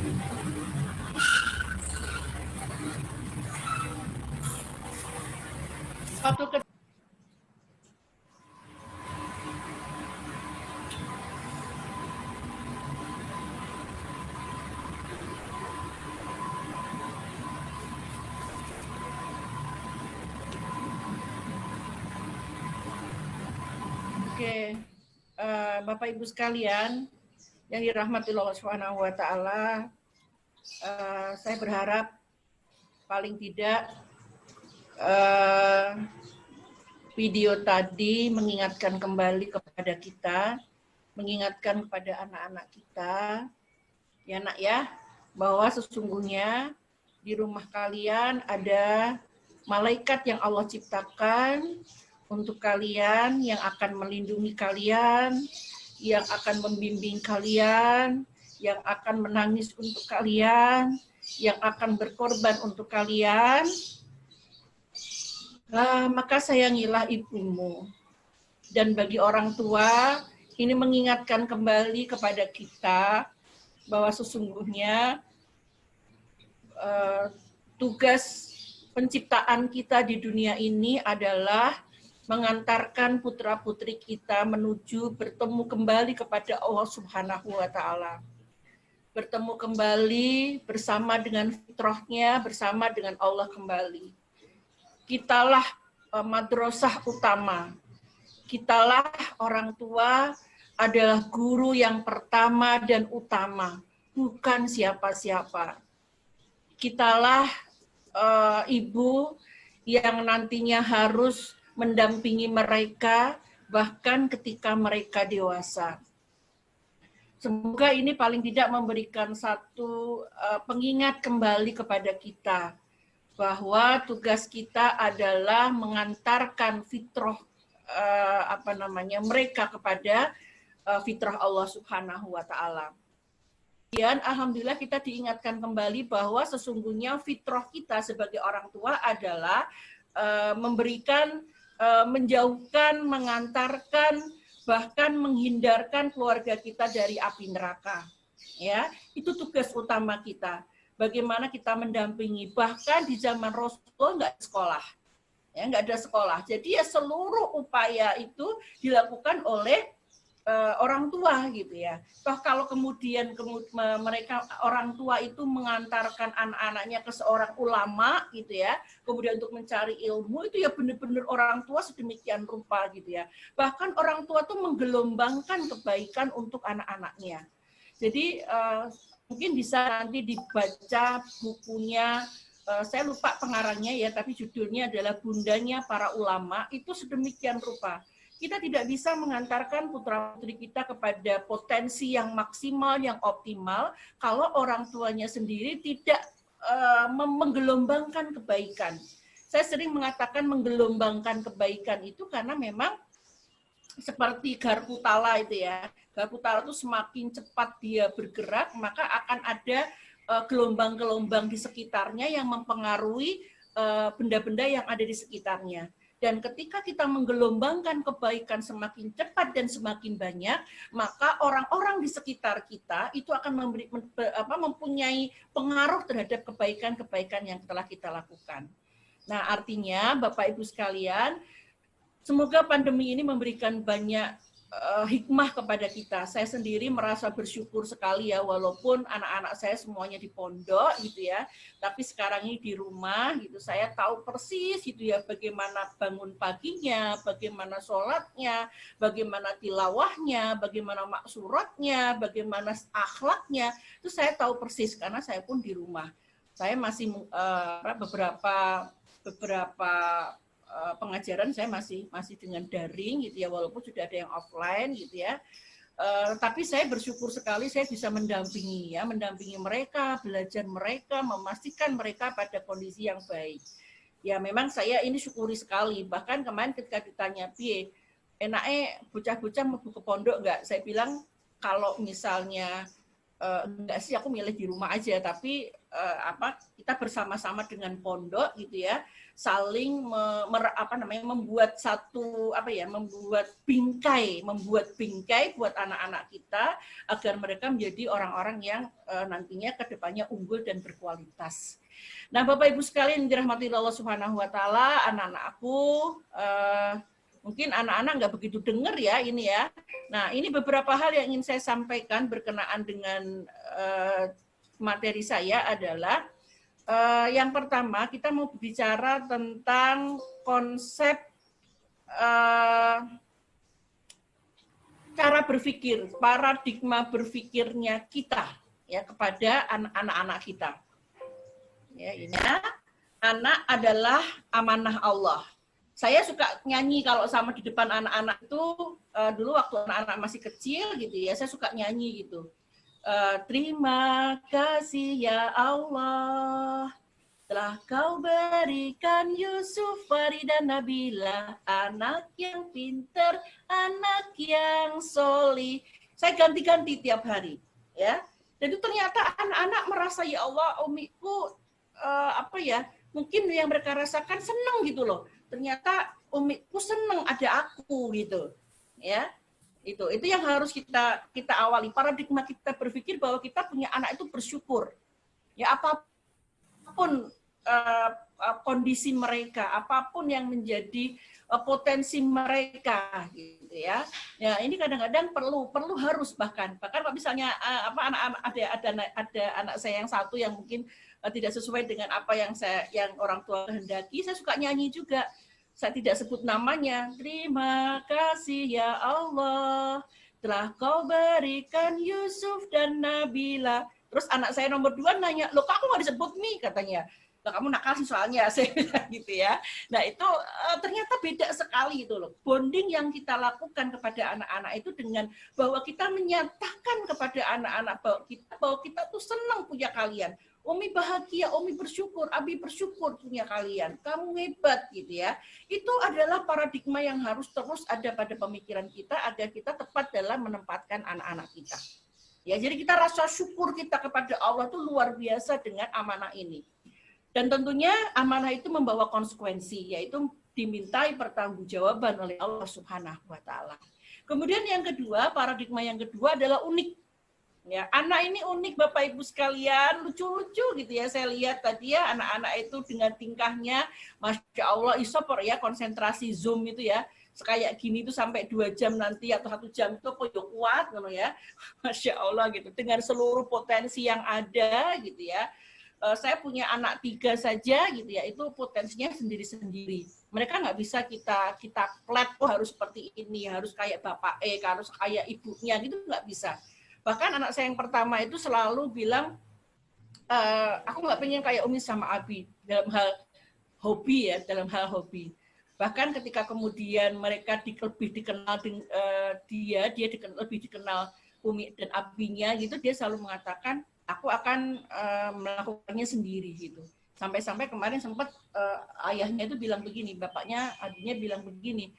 Waktu ke Oke, Bapak Ibu sekalian yang dirahmati Allah Subhanahu wa taala, saya berharap paling tidak video tadi mengingatkan kembali kepada kita, mengingatkan kepada anak-anak kita, ya nak ya, bahwa sesungguhnya di rumah kalian ada malaikat yang Allah ciptakan untuk kalian, yang akan melindungi kalian, yang akan membimbing kalian, yang akan menangis untuk kalian, yang akan berkorban untuk kalian. Maka sayangilah ibumu. Dan bagi orang tua, ini mengingatkan kembali kepada kita bahwa sesungguhnya tugas penciptaan kita di dunia ini adalah mengantarkan putra-putri kita menuju bertemu kembali kepada Allah Subhanahu wa taala. Bertemu kembali bersama dengan fitrahnya, bersama dengan Allah kembali. Kitalah madrasah utama. Kitalah orang tua adalah guru yang pertama dan utama, bukan siapa-siapa. Kitalah ibu yang nantinya harus mendampingi mereka bahkan ketika mereka dewasa. Semoga ini paling tidak memberikan satu pengingat kembali kepada kita bahwa tugas kita adalah mengantarkan fitrah mereka kepada fitrah Allah Subhanahu wa taala. Kemudian alhamdulillah kita diingatkan kembali bahwa sesungguhnya fitrah kita sebagai orang tua adalah memberikan, menjauhkan, mengantarkan, bahkan menghindarkan keluarga kita dari api neraka. Ya, itu tugas utama kita. Bagaimana kita mendampingi, bahkan di zaman Rasul nggak sekolah, ya nggak ada sekolah. Jadi ya seluruh upaya itu dilakukan oleh orang tua gitu ya. Toh kalau kemudian mereka orang tua itu mengantarkan anak-anaknya ke seorang ulama gitu ya, kemudian untuk mencari ilmu, itu ya benar-benar orang tua sedemikian rupa gitu ya. Bahkan orang tua tuh menggelombangkan kebaikan untuk anak-anaknya. Jadi mungkin bisa nanti dibaca bukunya, saya lupa pengarangnya ya, tapi judulnya adalah Bundanya Para Ulama. Itu sedemikian rupa. Kita tidak bisa mengantarkan putra-putri kita kepada potensi yang maksimal, yang optimal, kalau orang tuanya sendiri tidak menggelombangkan kebaikan. Saya sering mengatakan menggelombangkan kebaikan itu karena memang seperti garpu tala itu ya. Garpu tala itu semakin cepat dia bergerak, maka akan ada gelombang-gelombang di sekitarnya yang mempengaruhi benda-benda yang ada di sekitarnya. Dan ketika kita menggelombangkan kebaikan semakin cepat dan semakin banyak, maka orang-orang di sekitar kita itu akan mempunyai pengaruh terhadap kebaikan-kebaikan yang telah kita lakukan. Nah, artinya Bapak Ibu sekalian, semoga pandemi ini memberikan banyak hikmah kepada kita. Saya sendiri merasa bersyukur sekali ya, walaupun anak-anak saya semuanya di pondok gitu ya, tapi sekarang ini di rumah gitu, saya tahu persis gitu ya bagaimana bangun paginya, bagaimana sholatnya, bagaimana tilawahnya, bagaimana maksuratnya, bagaimana akhlaknya, itu saya tahu persis karena saya pun di rumah. Saya masih beberapa pengajaran saya masih dengan daring gitu ya, walaupun sudah ada yang offline gitu ya. Tapi saya bersyukur sekali saya bisa mendampingi mereka, belajar mereka, memastikan mereka pada kondisi yang baik. Ya memang saya ini syukuri sekali. Bahkan kemarin ketika ditanya, "Piye, enaknya bocah-bocah mau ke pondok enggak?" Saya bilang kalau misalnya enggak sih aku milih di rumah aja, tapi kita bersama-sama dengan pondok gitu ya, saling membuat bingkai buat anak-anak kita agar mereka menjadi orang-orang yang nantinya kedepannya unggul dan berkualitas. Nah, Bapak Ibu sekalian dirahmati Allah Subhanahu Wa Taala, anak-anak aku mungkin anak-anak nggak begitu dengar ya ini ya. Nah, ini beberapa hal yang ingin saya sampaikan berkenaan dengan materi saya adalah yang pertama kita mau bicara tentang konsep cara berpikir, paradigma berpikirnya kita ya kepada anak-anak kita. Ya, ini anak adalah amanah Allah. Saya suka nyanyi kalau sama di depan anak-anak itu, dulu waktu anak-anak masih kecil gitu ya, saya suka nyanyi gitu. Terima kasih ya Allah, telah kau berikan Yusuf, Farida, Nabila, anak yang pintar, anak yang solih. Saya ganti-ganti tiap hari, ya. Dan itu ternyata anak-anak merasa ya Allah, umiku mungkin yang mereka rasakan senang gitu loh. Ternyata umiku senang ada aku gitu, ya. Itu yang harus kita awali. Paradigma kita berpikir bahwa kita punya anak itu bersyukur. Ya apapun kondisi mereka, apapun yang menjadi potensi mereka gitu ya. Ya ini kadang-kadang perlu harus bahkan kalau misalnya anak-anak ada anak saya yang satu yang mungkin tidak sesuai dengan apa yang orang tua kehendaki, saya suka nyanyi juga. Saya tidak sebut namanya. Terima kasih ya Allah, telah kau berikan Yusuf dan Nabila. Terus anak saya nomor 2 nanya, loh kok aku nggak disebut nih katanya. Loh, kamu nakal sih soalnya, saya bilang gitu ya. Nah itu ternyata beda sekali itu loh. Bonding yang kita lakukan kepada anak-anak itu dengan bahwa kita menyatakan kepada anak-anak bahwa kita tuh senang punya kalian. Umi bahagia, Umi bersyukur, Abi bersyukur punya kalian. Kamu hebat gitu ya. Itu adalah paradigma yang harus terus ada pada pemikiran kita agar kita tepat dalam menempatkan anak-anak kita. Ya, jadi kita rasa syukur kita kepada Allah itu luar biasa dengan amanah ini. Dan tentunya amanah itu membawa konsekuensi, yaitu dimintai pertanggungjawaban oleh Allah Subhanahu wa Ta'ala. Kemudian yang kedua, paradigma yang kedua adalah unik. Ya, anak ini unik Bapak Ibu sekalian, lucu-lucu gitu ya. Saya lihat tadi ya anak-anak itu dengan tingkahnya, Masya Allah, isopor ya, konsentrasi Zoom itu ya. Kayak gini itu sampai 2 jam nanti atau 1 jam itu koyo kuat gitu ya. Masya Allah gitu, dengan seluruh potensi yang ada gitu ya. Saya punya anak 3 saja gitu ya, itu potensinya sendiri-sendiri. Mereka nggak bisa kita plat, harus seperti ini, harus kayak bapak harus kayak ibunya gitu, nggak bisa. Bahkan anak saya yang pertama itu selalu bilang, aku nggak pengen kayak Umi sama Abi dalam hal hobi ya, dalam hal hobi. Bahkan ketika kemudian mereka lebih dikenal dia lebih dikenal Umi dan Abinya gitu, dia selalu mengatakan, aku akan melakukannya sendiri gitu. Sampai-sampai kemarin sempat ayahnya itu bilang begini, bapaknya, adiknya bilang begini,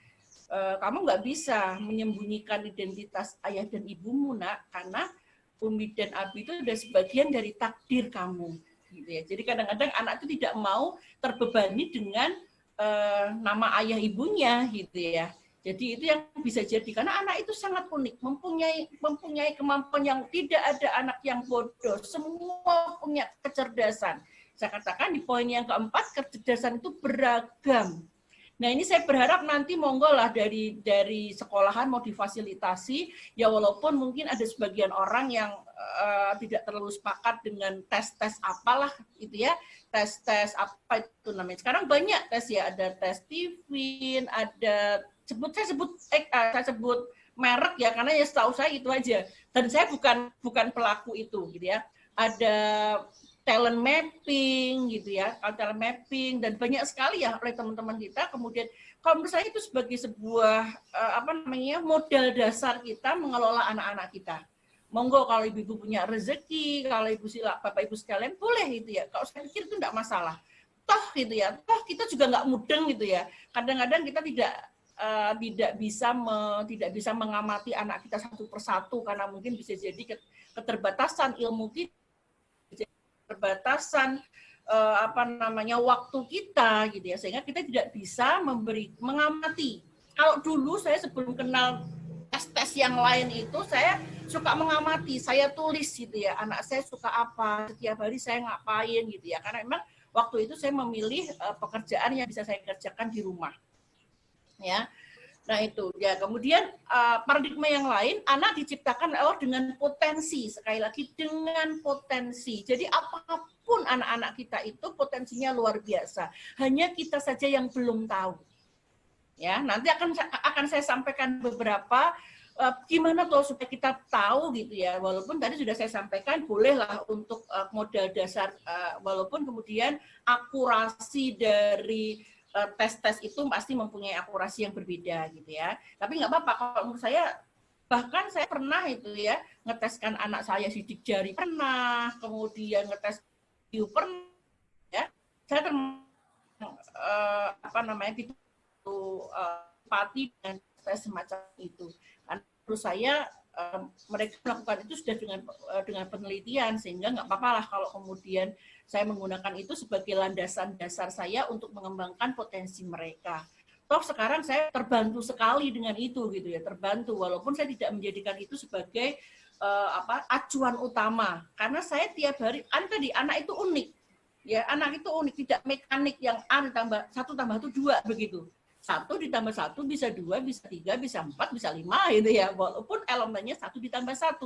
kamu nggak bisa menyembunyikan identitas ayah dan ibumu nak, karena Umi dan Abi itu sudah sebagian dari takdir kamu. Gitu ya. Jadi kadang-kadang anak itu tidak mau terbebani dengan nama ayah ibunya gitu ya. Jadi itu yang bisa jadi, karena anak itu sangat unik, mempunyai kemampuan yang tidak ada anak yang bodoh, semua punya kecerdasan. Saya katakan di poin yang keempat, kecerdasan itu beragam. Nah ini saya berharap nanti monggo lah dari sekolahan mau difasilitasi, ya walaupun mungkin ada sebagian orang yang tidak terlalu sepakat dengan tes-tes apalah itu ya, tes-tes apa itu namanya. Sekarang banyak tes ya, ada tes Tivin, ada saya sebut merek ya, karena ya setahu saya itu aja. Dan saya bukan pelaku itu gitu ya. Ada talent mapping gitu ya, talent mapping dan banyak sekali ya oleh teman-teman kita. Kemudian kalau menurut saya itu sebagai sebuah modal dasar kita mengelola anak-anak kita. Monggo kalau ibu-ibu punya rezeki, kalau bapak ibu sekalian boleh itu ya. Kalau saya pikir itu enggak masalah. Toh gitu ya, toh kita juga enggak mudeng gitu ya. Kadang-kadang kita tidak bisa mengamati anak kita satu persatu karena mungkin bisa jadi keterbatasan ilmu kita, keterbatasan waktu kita gitu ya, sehingga kita tidak bisa mengamati. Kalau dulu saya sebelum kenal tes yang lain itu saya suka mengamati, saya tulis gitu ya, anak saya suka apa, setiap hari saya ngapain gitu ya, karena memang waktu itu saya memilih pekerjaan yang bisa saya kerjakan di rumah ya. Nah itu ya, kemudian paradigma yang lain, anak diciptakan dengan potensi, sekali lagi dengan potensi. Jadi apapun anak-anak kita itu potensinya luar biasa, hanya kita saja yang belum tahu. Ya, nanti akan saya sampaikan beberapa gimana tuh supaya kita tahu gitu ya, walaupun tadi sudah saya sampaikan bolehlah untuk modal dasar, walaupun kemudian akurasi dari tes-tes itu pasti mempunyai akurasi yang berbeda gitu ya. Tapi nggak apa-apa, kalau menurut saya, bahkan saya pernah itu ya, ngeteskan anak saya sidik jari pernah, kemudian ngetes IQ pernah, ya. Saya itu empati dan tes semacam itu. Karena menurut saya mereka melakukan itu sudah dengan penelitian, sehingga nggak apa-apa lah kalau kemudian saya menggunakan itu sebagai landasan dasar saya untuk mengembangkan potensi mereka. Toh sekarang saya terbantu sekali dengan itu gitu ya, terbantu walaupun saya tidak menjadikan itu sebagai acuan utama, karena saya tiap hari anak itu unik ya, anak itu unik, tidak mekanik yang A ditambah 1 tambah 1 2 begitu. 1 ditambah 1 bisa 2, bisa 3, bisa 4, bisa 5 gitu ya, walaupun elemennya 1 ditambah 1.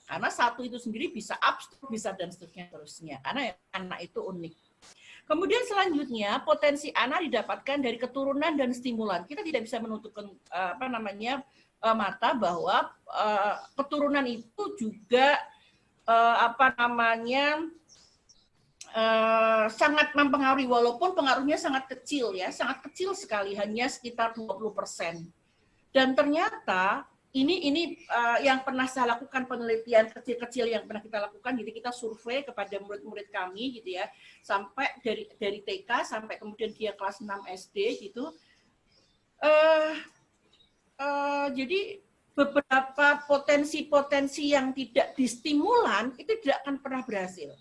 Karena 1 itu sendiri bisa abstrak, bisa dan seterusnya, karena anak itu unik. Kemudian selanjutnya, potensi anak didapatkan dari keturunan dan stimulan. Kita tidak bisa menutup mata bahwa keturunan itu juga sangat mempengaruhi, walaupun pengaruhnya sangat kecil ya, sangat kecil sekali, hanya sekitar 20%. Dan ternyata ini yang pernah saya lakukan, penelitian kecil-kecil yang pernah kita lakukan, jadi kita survei kepada murid-murid kami gitu ya, sampai dari TK sampai kemudian dia kelas 6 SD gitu. Jadi beberapa potensi-potensi yang tidak distimulan itu tidak akan pernah berhasil.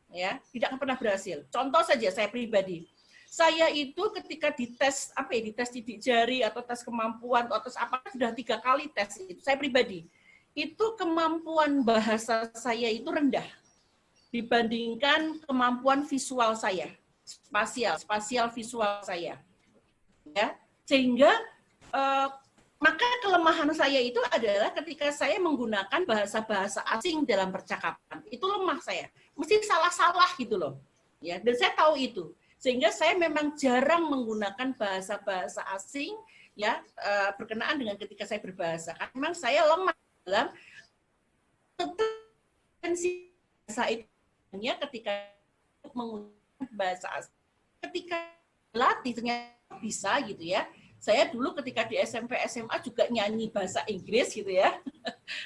Ya, tidak akan pernah berhasil. Contoh saja saya pribadi. Saya itu ketika dites dites sidik jari atau tes kemampuan atau tes apa, sudah 3 kali tes itu. Saya pribadi itu kemampuan bahasa saya itu rendah dibandingkan kemampuan visual saya, spasial visual saya. Ya, sehingga maka kelemahan saya itu adalah ketika saya menggunakan bahasa-bahasa asing dalam percakapan. Itu lemah saya. Mesti salah-salah gitu loh. Ya, dan saya tahu itu. Sehingga saya memang jarang menggunakan bahasa-bahasa asing ya berkenaan dengan ketika saya berbahasa. Karena memang saya lemah dalam potensi bahasa itu hanya ketika menggunakan bahasa asing. Ketika latih ternyata bisa gitu ya. Saya dulu ketika di SMP SMA juga nyanyi bahasa Inggris gitu ya.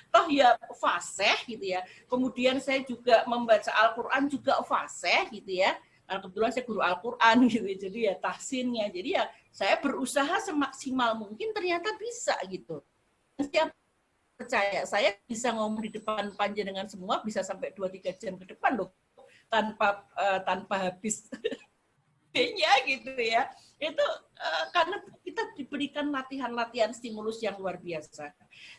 Toh ya fasih gitu ya. Kemudian saya juga membaca Al-Qur'an juga fasih gitu ya. Karena kebetulan saya guru Al-Qur'an gitu. Jadi ya tahsinnya. Jadi ya saya berusaha semaksimal mungkin, ternyata bisa gitu. Setiap percaya saya bisa ngomong di depan panjenengan semua bisa sampai 2-3 jam ke depan loh. Tanpa habis nya gitu ya. Itu karena kita diberikan latihan-latihan stimulus yang luar biasa.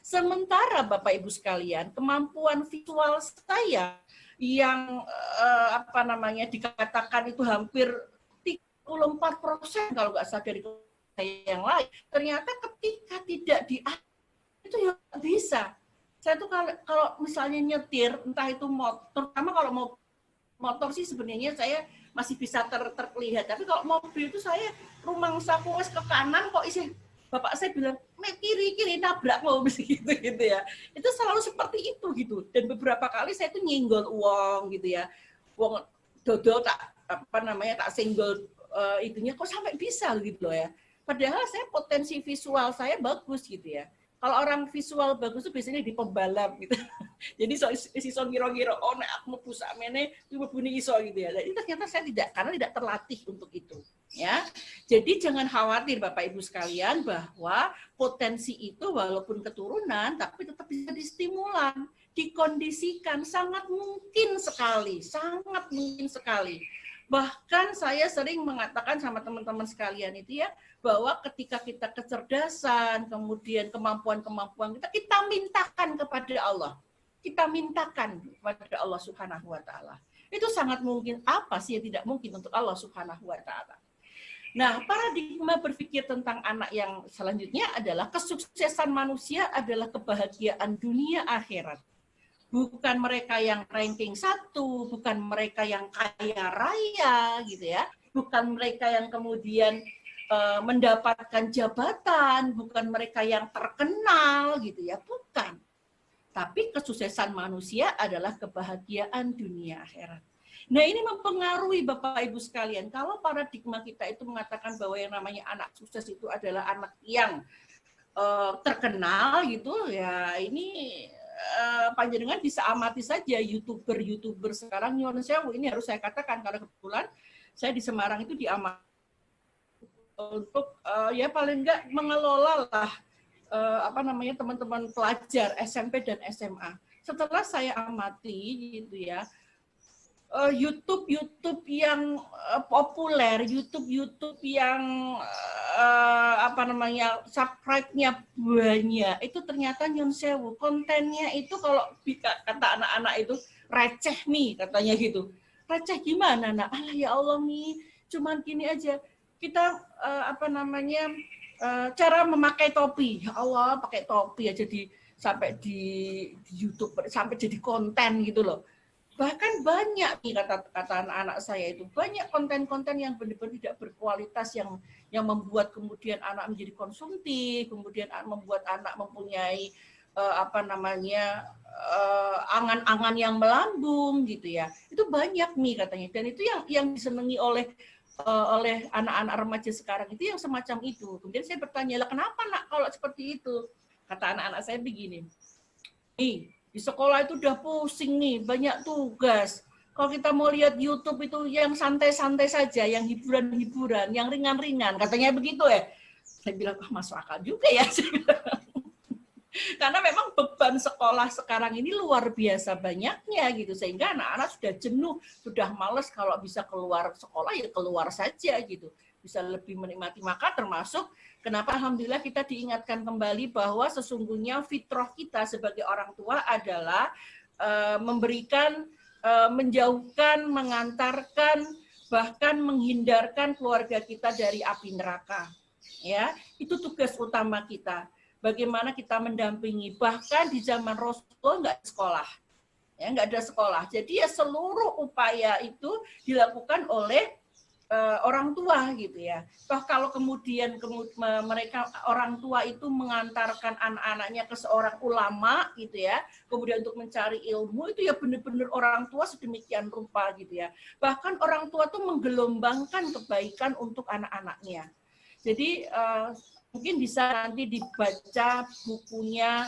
Sementara Bapak Ibu sekalian, kemampuan visual saya yang dikatakan itu hampir 34% kalau nggak salah dari saya yang lain, ternyata ketika tidak itu ya bisa. Saya tuh kalau misalnya nyetir, entah itu motor, terutama kalau mau motor sih sebenarnya saya masih bisa terlihat, tapi kalau mobil itu saya rumangsa kuas ke kanan kok isi bapak saya bilang kiri nabrak mobil gitu ya, itu selalu seperti itu gitu. Dan beberapa kali saya tuh nyenggol uang gitu ya, uang dodol tak senggol itunya kok sampai bisa gitu loh ya, padahal saya potensi visual saya bagus gitu ya. Kalau orang visual bagus itu biasanya di pembalap gitu. Jadi iso ngira-ngira nek aku mlebu sakmene mlebune iso gitu ya. Jadi ternyata saya tidak, karena tidak terlatih untuk itu, ya. Jadi jangan khawatir Bapak Ibu sekalian bahwa potensi itu walaupun keturunan tapi tetap bisa distimulan. dikondisikan, sangat mungkin sekali, sangat mungkin sekali. Bahkan saya sering mengatakan sama teman-teman sekalian itu ya, bahwa ketika kita kecerdasan, kemudian kemampuan-kemampuan kita mintakan kepada Allah. Kita mintakan kepada Allah Subhanahu wa taala. Itu sangat mungkin. Apa sih yang tidak mungkin untuk Allah Subhanahu wa taala? Nah, paradigma berpikir tentang anak yang selanjutnya adalah kesuksesan manusia adalah kebahagiaan dunia akhirat. Bukan mereka yang ranking 1, bukan mereka yang kaya raya gitu ya, bukan mereka yang kemudian mendapatkan jabatan, bukan mereka yang terkenal gitu ya, bukan. Tapi kesuksesan manusia adalah kebahagiaan dunia akhirat. Nah, ini mempengaruhi Bapak Ibu sekalian. Kalau paradigma kita itu mengatakan bahwa yang namanya anak sukses itu adalah anak yang terkenal gitu, ya ini panjenengan bisa amati saja YouTuber sekarang nyuwun sewu, ini harus saya katakan karena kebetulan saya di Semarang itu diamati untuk ya paling enggak mengelola lah teman-teman pelajar SMP dan SMA. Setelah saya amati gitu ya, YouTube yang populer, YouTube yang subscribe-nya banyak, itu ternyata nyun sewu, kontennya itu kalau kata anak-anak itu receh nih katanya gitu. Receh gimana nak? Alah ya Allah nih, cuman gini aja. Kita cara memakai topi. Ya Allah, pakai topi aja sampai di YouTube, sampai jadi konten gitu loh. Bahkan banyak nih kata anak-anak saya itu, banyak konten-konten yang benar-benar tidak berkualitas yang membuat kemudian anak menjadi konsumtif, kemudian membuat anak mempunyai angan-angan yang melambung gitu ya. Itu banyak nih katanya, dan itu yang disenangi oleh anak-anak remaja sekarang itu yang semacam itu. Kemudian saya bertanya, lah kenapa nak kalau seperti itu? Kata anak-anak saya begini, nih di sekolah itu udah pusing nih, banyak tugas. Kalau kita mau lihat YouTube itu yang santai-santai saja, yang hiburan-hiburan, yang ringan-ringan, katanya begitu ya. Saya bilang, masuk akal juga ya. Karena memang beban sekolah sekarang ini luar biasa banyaknya gitu, sehingga anak-anak sudah jenuh, sudah males kalau bisa keluar sekolah ya keluar saja gitu, bisa lebih menikmati. Maka termasuk kenapa alhamdulillah kita diingatkan kembali bahwa sesungguhnya fitrah kita sebagai orang tua adalah memberikan, menjauhkan, mengantarkan, bahkan menghindarkan keluarga kita dari api neraka. Ya, itu tugas utama kita. Bagaimana kita mendampingi, bahkan di zaman Rasulullah nggak ada sekolah, ya nggak ada sekolah. Jadi ya seluruh upaya itu dilakukan oleh orang tua gitu ya. Toh kalau kemudian mereka orang tua itu mengantarkan anak-anaknya ke seorang ulama gitu ya, kemudian untuk mencari ilmu itu ya benar-benar orang tua sedemikian rupa gitu ya. Bahkan orang tua tuh menggelombangkan kebaikan untuk anak-anaknya. Jadi mungkin bisa nanti dibaca bukunya,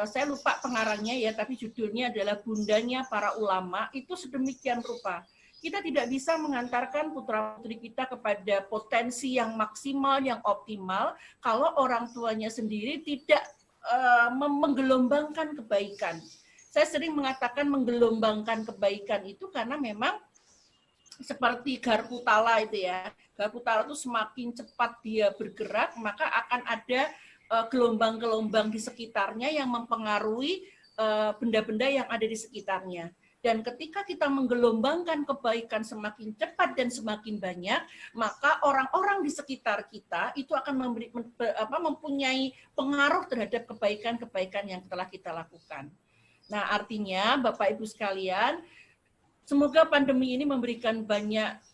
saya lupa pengarangnya ya, tapi judulnya adalah Bundanya Para Ulama. Itu sedemikian rupa. Kita tidak bisa mengantarkan putra-putri kita kepada potensi yang maksimal, yang optimal, kalau orang tuanya sendiri tidak menggelombangkan kebaikan. Saya sering mengatakan menggelombangkan kebaikan itu karena memang seperti garpu tala itu ya. Garpu tala itu semakin cepat dia bergerak, maka akan ada gelombang-gelombang di sekitarnya yang mempengaruhi benda-benda yang ada di sekitarnya. Dan ketika kita menggelombangkan kebaikan semakin cepat dan semakin banyak, maka orang-orang di sekitar kita itu akan mempunyai pengaruh terhadap kebaikan-kebaikan yang telah kita lakukan. Nah, artinya Bapak Ibu sekalian, semoga pandemi ini memberikan banyak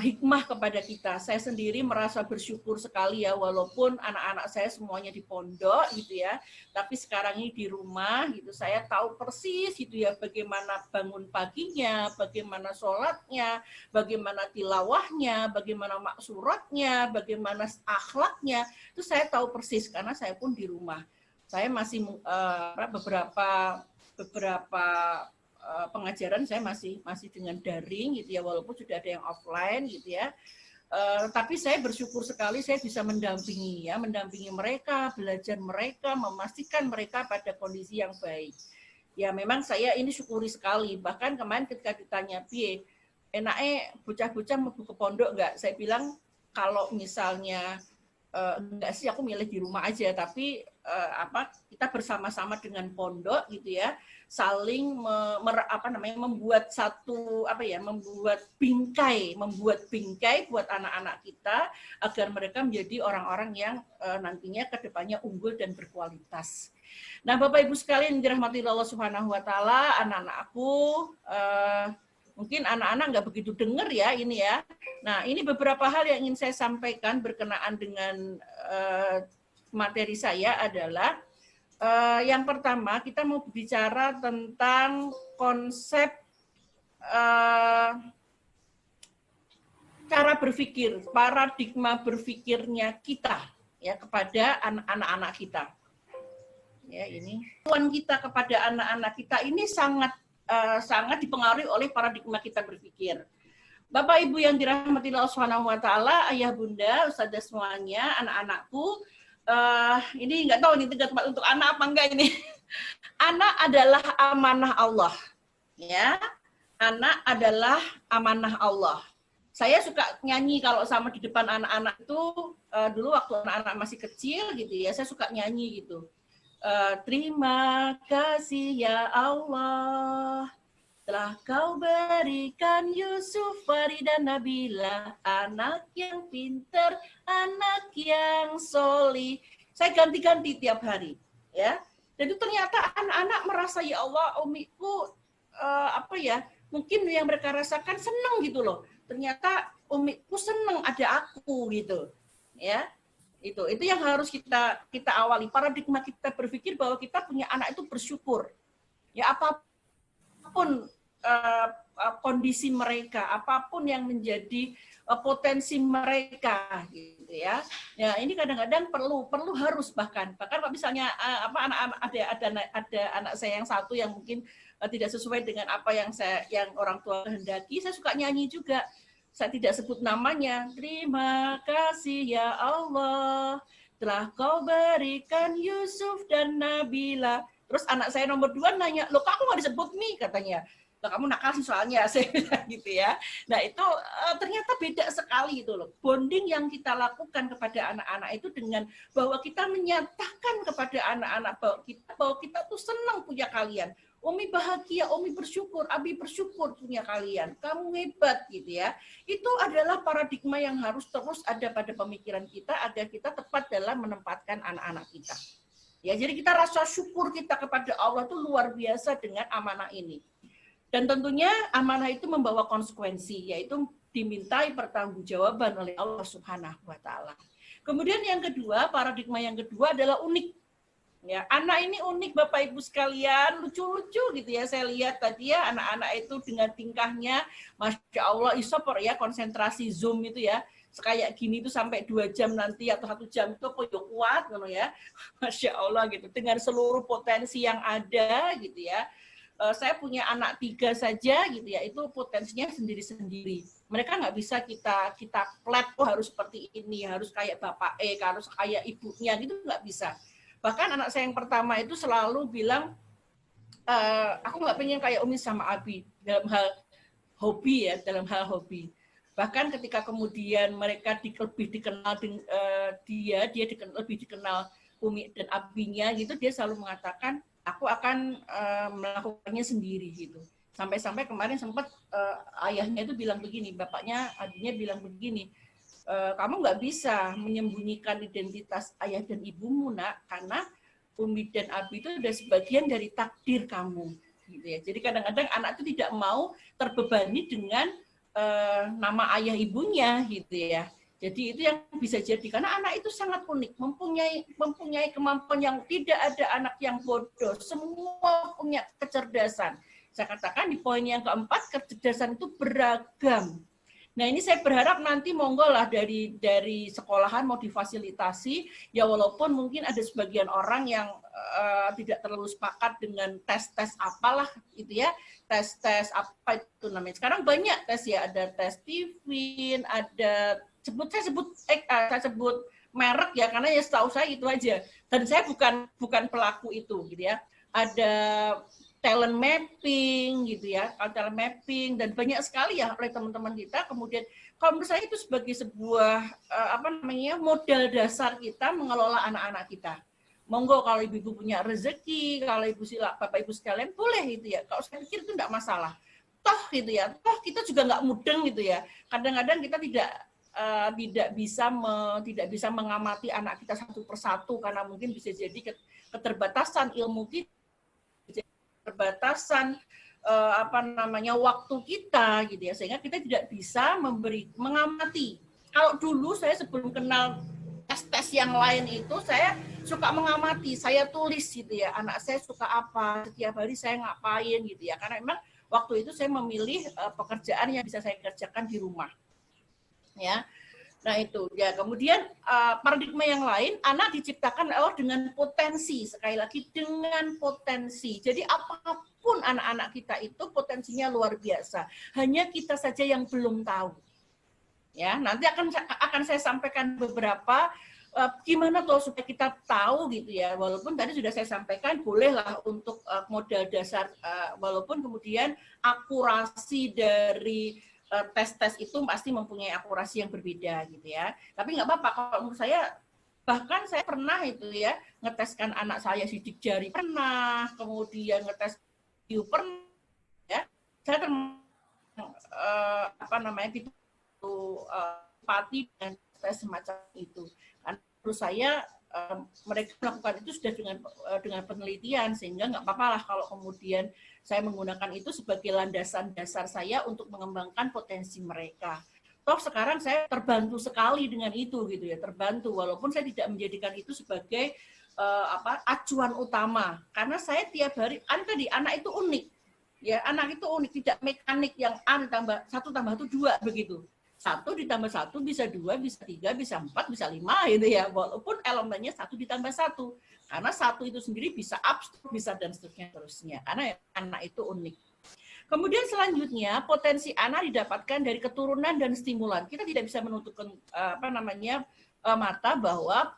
hikmah kepada kita. Saya sendiri merasa bersyukur sekali ya, walaupun anak-anak saya semuanya di pondok gitu ya, tapi sekarang ini di rumah gitu, saya tahu persis gitu ya bagaimana bangun paginya, bagaimana sholatnya, bagaimana tilawahnya, bagaimana maksuratnya, bagaimana akhlaknya, itu saya tahu persis karena saya pun di rumah. Saya masih beberapa pengajaran saya masih dengan daring gitu ya, walaupun sudah ada yang offline gitu ya. Tapi saya bersyukur sekali saya bisa mendampingi mereka, belajar mereka, memastikan mereka pada kondisi yang baik. Ya memang saya ini syukuri sekali. Bahkan kemarin ketika ditanya, piye, enaknya bocah-bocah mau ke pondok nggak? Saya bilang kalau misalnya enggak sih, aku milih di rumah aja. Tapi kita bersama-sama dengan pondok gitu ya, saling membuat membuat bingkai buat anak-anak kita agar mereka menjadi orang-orang yang nantinya kedepannya unggul dan berkualitas. Nah, Bapak Ibu sekalian yang dirahmati Allah Subhanahu wa taala, anak-anak aku mungkin anak-anak nggak begitu dengar ya ini ya. Nah, ini beberapa hal yang ingin saya sampaikan berkenaan dengan materi saya adalah yang pertama, kita mau bicara tentang konsep cara berpikir, paradigma berpikirnya kita ya kepada anak-anak kita. Ya, ini tuan kita kepada anak-anak kita ini sangat dipengaruhi oleh paradigma kita berpikir. Bapak Ibu yang dirahmati Allah Subhanahu wa taala, ayah bunda, ustazah semuanya, anak-anakku, ini nggak tahu ini tempat untuk anak apa enggak ini. Anak adalah amanah Allah. Ya. Anak adalah amanah Allah. Saya suka nyanyi kalau sama di depan anak-anak itu dulu waktu anak-anak masih kecil gitu ya, saya suka nyanyi gitu. Terima kasih ya Allah, telah kau berikan Yusuf, Farida, Nabila, anak yang pintar, anak yang solih. Saya ganti-ganti tiap hari, ya. Jadi ternyata anak-anak merasa ya Allah, umiku mungkin yang mereka rasakan senang gitu loh. Ternyata umiku senang ada aku gitu, ya. Itu yang harus kita awali. Paradigma kita berpikir bahwa kita punya anak itu bersyukur. Ya apapun kondisi mereka, apapun yang menjadi potensi mereka gitu ya. Ya ini kadang-kadang perlu harus bahkan kalau misalnya anak-anak ada anak saya yang satu yang mungkin tidak sesuai dengan apa yang orang tua kehendaki, saya suka nyanyi juga. Saya tidak sebut namanya. Terima kasih ya Allah, telah kau berikan Yusuf dan Nabila. Terus anak saya nomor 2 nanya, loh kok aku nggak disebut nih katanya. Loh kamu nakal sih soalnya, saya bilang gitu ya. Nah itu ternyata beda sekali itu loh. Bonding yang kita lakukan kepada anak-anak itu dengan bahwa kita menyatakan kepada anak-anak bahwa kita tuh senang punya kalian. Umi bahagia, Umi bersyukur, Abi bersyukur punya kalian. Kamu hebat gitu ya. Itu adalah paradigma yang harus terus ada pada pemikiran kita agar kita tepat dalam menempatkan anak-anak kita. Ya, jadi kita rasa syukur kita kepada Allah itu luar biasa dengan amanah ini. Dan tentunya amanah itu membawa konsekuensi, yaitu dimintai pertanggungjawaban oleh Allah Subhanahu wa taala. Kemudian yang kedua, paradigma yang kedua adalah unik. Ya, anak ini unik Bapak Ibu sekalian, lucu-lucu gitu ya. Saya lihat tadi ya anak-anak itu dengan tingkahnya, Masya Allah, isopor ya, konsentrasi Zoom itu ya. Kayak gini tuh sampai 2 jam nanti atau 1 jam itu kok kuat gitu ya. Masya Allah gitu, dengan seluruh potensi yang ada gitu ya. Saya punya anak 3 saja gitu ya, itu potensinya sendiri-sendiri. Mereka nggak bisa kita plat, oh harus seperti ini, harus kayak bapak harus kayak ibunya gitu, nggak bisa. Bahkan anak saya yang pertama itu selalu bilang, aku nggak pengen kayak Umi sama Abi dalam hal hobi ya, dalam hal hobi. Bahkan ketika kemudian mereka lebih dikenal dia lebih dikenal Umi dan Abinya gitu, dia selalu mengatakan, aku akan melakukannya sendiri gitu. Sampai-sampai kemarin sempat ayahnya itu bilang begini, bapaknya, adiknya bilang begini, kamu nggak bisa menyembunyikan identitas ayah dan ibumu nak, karena Umi dan Abi itu sudah sebagian dari takdir kamu gitu ya. Jadi kadang-kadang anak itu tidak mau terbebani dengan nama ayah ibunya gitu ya. Jadi itu yang bisa jadi, karena anak itu sangat unik, mempunyai kemampuan yang tidak ada anak yang bodoh, semua punya kecerdasan. Saya katakan di poin yang keempat, kecerdasan itu beragam. Nah ini saya berharap nanti monggo lah dari sekolahan mau difasilitasi, ya walaupun mungkin ada sebagian orang yang tidak terlalu sepakat dengan tes-tes apalah gitu ya, tes-tes apa itu namanya. Sekarang banyak tes ya, ada tes Tivin, ada saya sebut merek ya, karena ya setahu saya itu aja. Dan saya bukan pelaku itu gitu ya. Ada talent mapping gitu ya, talent mapping dan banyak sekali ya oleh teman-teman kita. Kemudian kalau menurut saya itu sebagai sebuah modal dasar kita mengelola anak-anak kita. Monggo kalau ibu-ibu punya rezeki, kalau bapak ibu sekalian boleh gitu ya. Kalau saya pikir itu enggak masalah. Toh gitu ya, toh kita juga nggak mudeng gitu ya. Kadang-kadang kita tidak bisa mengamati anak kita satu persatu karena mungkin bisa jadi keterbatasan ilmu kita, keterbatasan waktu kita gitu ya, sehingga kita tidak bisa mengamati. Kalau dulu saya sebelum kenal tes yang lain itu saya suka mengamati, saya tulis gitu ya, anak saya suka apa, setiap hari saya ngapain gitu ya, karena memang waktu itu saya memilih pekerjaan yang bisa saya kerjakan di rumah ya. Nah itu ya, kemudian paradigma yang lain, anak diciptakan dengan potensi, sekali lagi dengan potensi. Jadi apapun anak-anak kita itu potensinya luar biasa, hanya kita saja yang belum tahu. Ya, nanti akan saya sampaikan beberapa gimana tuh supaya kita tahu gitu ya. Walaupun tadi sudah saya sampaikan bolehlah untuk modal dasar, walaupun kemudian akurasi dari tes-tes itu pasti mempunyai akurasi yang berbeda gitu ya. Tapi nggak apa-apa kalau menurut saya, bahkan saya pernah itu ya ngeteskan anak saya sidik jari pernah, kemudian ngetes IQ pernah ya. Saya empati dan tes semacam itu. Karena menurut saya mereka melakukan itu sudah dengan penelitian, sehingga nggak apa-apa lah kalau kemudian saya menggunakan itu sebagai landasan dasar saya untuk mengembangkan potensi mereka. Toh sekarang saya terbantu sekali dengan itu gitu ya, terbantu walaupun saya tidak menjadikan itu sebagai acuan utama, karena saya tiap hari anak itu unik ya, anak itu unik, tidak mekanik yang A ditambah 1 tambah 1 2 begitu. 1 ditambah 1 bisa 2, bisa 3, bisa 4, bisa 5 gitu ya. Walaupun elemennya 1 ditambah 1. Karena 1 itu sendiri bisa abstrak, bisa dan seterusnya terusnya. Karena anak itu unik. Kemudian selanjutnya potensi anak didapatkan dari keturunan dan stimulan. Kita tidak bisa menutup mata bahwa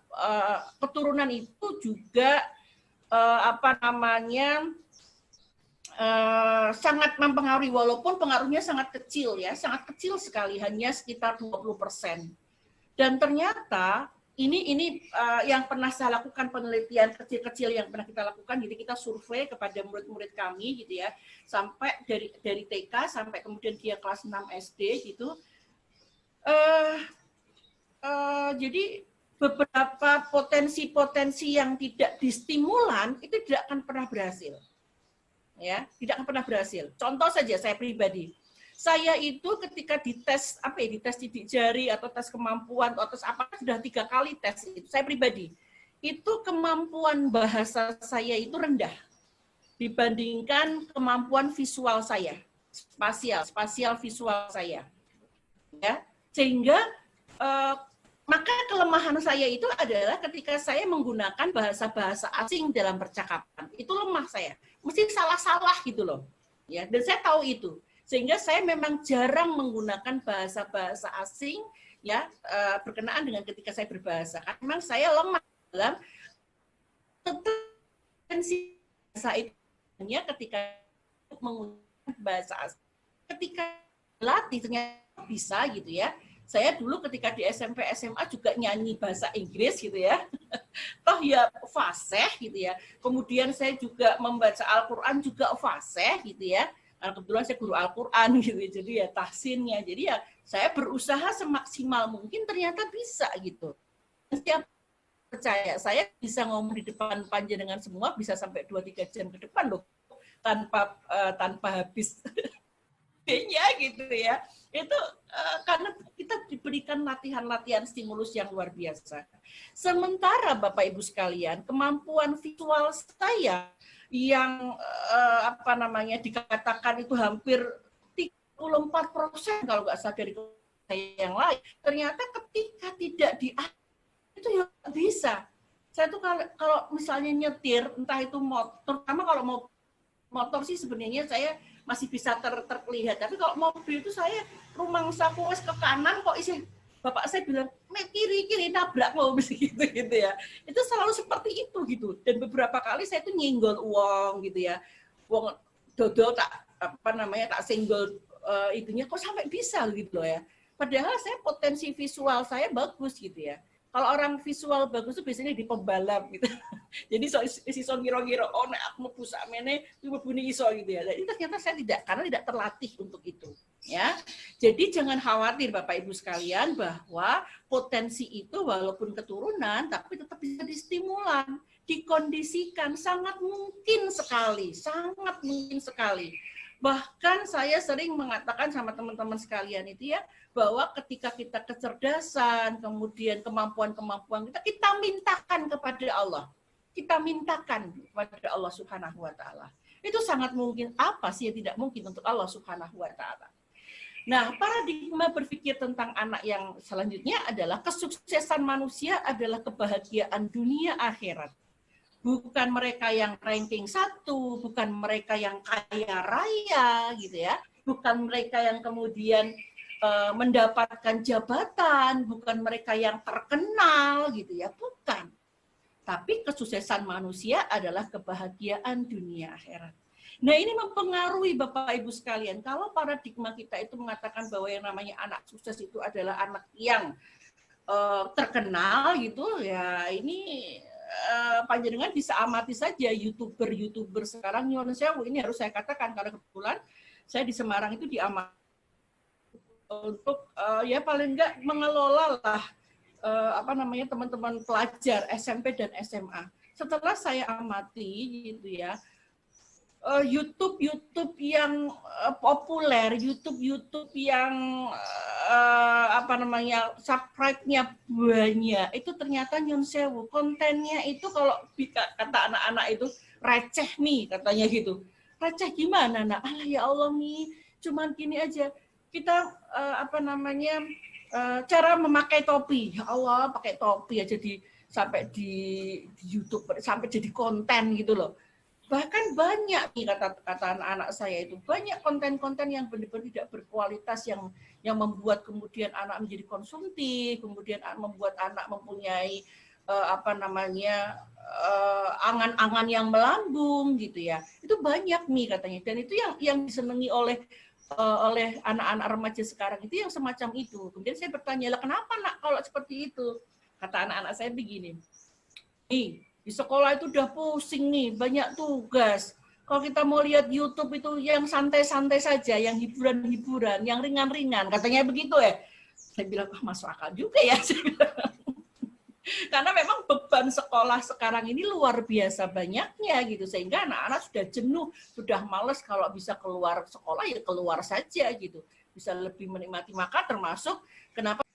keturunan itu juga sangat mempengaruhi, walaupun pengaruhnya sangat kecil ya, sangat kecil sekali, hanya sekitar 20%. Dan ternyata ini yang pernah saya lakukan, penelitian kecil-kecil yang pernah kita lakukan, jadi kita survei kepada murid-murid kami gitu ya, sampai dari TK sampai kemudian dia kelas 6 SD gitu. Jadi beberapa potensi-potensi yang tidak distimulan itu tidak akan pernah berhasil. Ya, tidak akan pernah berhasil. Contoh saja saya pribadi. Saya itu ketika dites dites sidik jari atau tes kemampuan atau tes apa, sudah 3 kali tes itu. Saya pribadi itu kemampuan bahasa saya itu rendah dibandingkan kemampuan visual saya, spasial visual saya. Ya, sehingga maka kelemahan saya itu adalah ketika saya menggunakan bahasa-bahasa asing dalam percakapan. Itu lemah saya. Mesti salah-salah gitu loh. Ya, dan saya tahu itu. Sehingga saya memang jarang menggunakan bahasa-bahasa asing ya berkenaan dengan ketika saya berbahasa. Karena memang saya lemah dalam potensi bahasa itu hanya ketika menggunakan bahasa asing. Ketika latih ternyata bisa gitu ya. Saya dulu ketika di SMP SMA juga nyanyi bahasa Inggris gitu ya. Toh ya fasih gitu ya. Kemudian saya juga membaca Al-Qur'an juga fasih gitu ya. Karena kebetulan saya guru Al-Qur'an gitu. Jadi ya tahsinnya. Jadi ya saya berusaha semaksimal mungkin, ternyata bisa gitu. Setiap percaya saya bisa ngomong di depan panjenengan semua bisa sampai 2-3 jam ke depan loh. Tanpa habis nya gitu ya. Itu karena kita diberikan latihan-latihan stimulus yang luar biasa. Sementara Bapak Ibu sekalian, kemampuan visual saya yang dikatakan itu hampir 34% kalau nggak salah dari yang lain, ternyata ketika tidak itu ya bisa. Saya tuh kalau misalnya nyetir, entah itu motor, terutama kalau mau motor sih sebenarnya saya masih bisa terlihat, tapi kalau mobil itu saya rumangsa kuas ke kanan kok isi bapak saya bilang kiri nabrak mobil gitu ya. Itu selalu seperti itu gitu. Dan beberapa kali saya tuh nyenggol uang gitu ya. wong dodol tak tak single itunya kok sampai bisa gitu loh ya. Padahal saya potensi visual saya bagus gitu ya. Kalau orang visual bagus itu biasanya di pembalap gitu. Jadi iso ngira-ngira nek aku mlebu sakmene mlebune iso gitu ya. Jadi ternyata saya karena tidak terlatih untuk itu, ya. Jadi jangan khawatir Bapak Ibu sekalian bahwa potensi itu walaupun keturunan tapi tetap bisa distimulan, dikondisikan, sangat mungkin sekali. Bahkan saya sering mengatakan sama teman-teman sekalian itu ya, bahwa ketika kita kecerdasan, kemudian kemampuan-kemampuan kita mintakan kepada Allah. Kita mintakan kepada Allah Subhanahu wa taala. Itu sangat mungkin. Apa sih yang tidak mungkin untuk Allah Subhanahu wa taala? Nah, paradigma berpikir tentang anak yang selanjutnya adalah kesuksesan manusia adalah kebahagiaan dunia akhirat. Bukan mereka yang ranking 1, bukan mereka yang kaya raya gitu ya, bukan mereka yang kemudian mendapatkan jabatan, bukan mereka yang terkenal gitu ya, bukan. Tapi kesuksesan manusia adalah kebahagiaan dunia akhirat. Nah, ini mempengaruhi Bapak Ibu sekalian. Kalau paradigma kita itu mengatakan bahwa yang namanya anak sukses itu adalah anak yang terkenal gitu ya, ini panjenengan bisa amati saja YouTuber sekarang nyuwun sewu, ini harus saya katakan karena kebetulan saya di Semarang itu diamati untuk ya paling enggak mengelola lah teman-teman pelajar SMP dan SMA. Setelah saya amati gitu ya, YouTube yang populer, YouTube yang subscribe-nya banyak, itu ternyata nyun sewu, kontennya itu kalau kata anak-anak itu receh nih katanya gitu. Receh gimana nak? Alah ya Allah nih, cuman gini aja. Kita cara memakai topi. Ya Allah, pakai topi aja sampai di YouTube, sampai jadi konten gitu loh. Bahkan banyak nih kata anak-anak saya itu, banyak konten-konten yang benar-benar tidak berkualitas yang membuat kemudian anak menjadi konsumtif, kemudian membuat anak mempunyai angan-angan yang melambung gitu ya. Itu banyak nih katanya, dan itu yang disenangi oleh anak-anak remaja sekarang itu yang semacam itu. Kemudian saya bertanya, lah kenapa nak kalau seperti itu? Kata anak-anak saya begini, nih di sekolah itu udah pusing nih, banyak tugas. Kalau kita mau lihat YouTube itu yang santai-santai saja, yang hiburan-hiburan, yang ringan-ringan, katanya begitu ya. Saya bilang, masuk akal juga ya. Karena memang beban sekolah sekarang ini luar biasa banyaknya gitu, sehingga anak-anak sudah jenuh, sudah males kalau bisa keluar sekolah ya keluar saja gitu, bisa lebih menikmati. Maka termasuk kenapa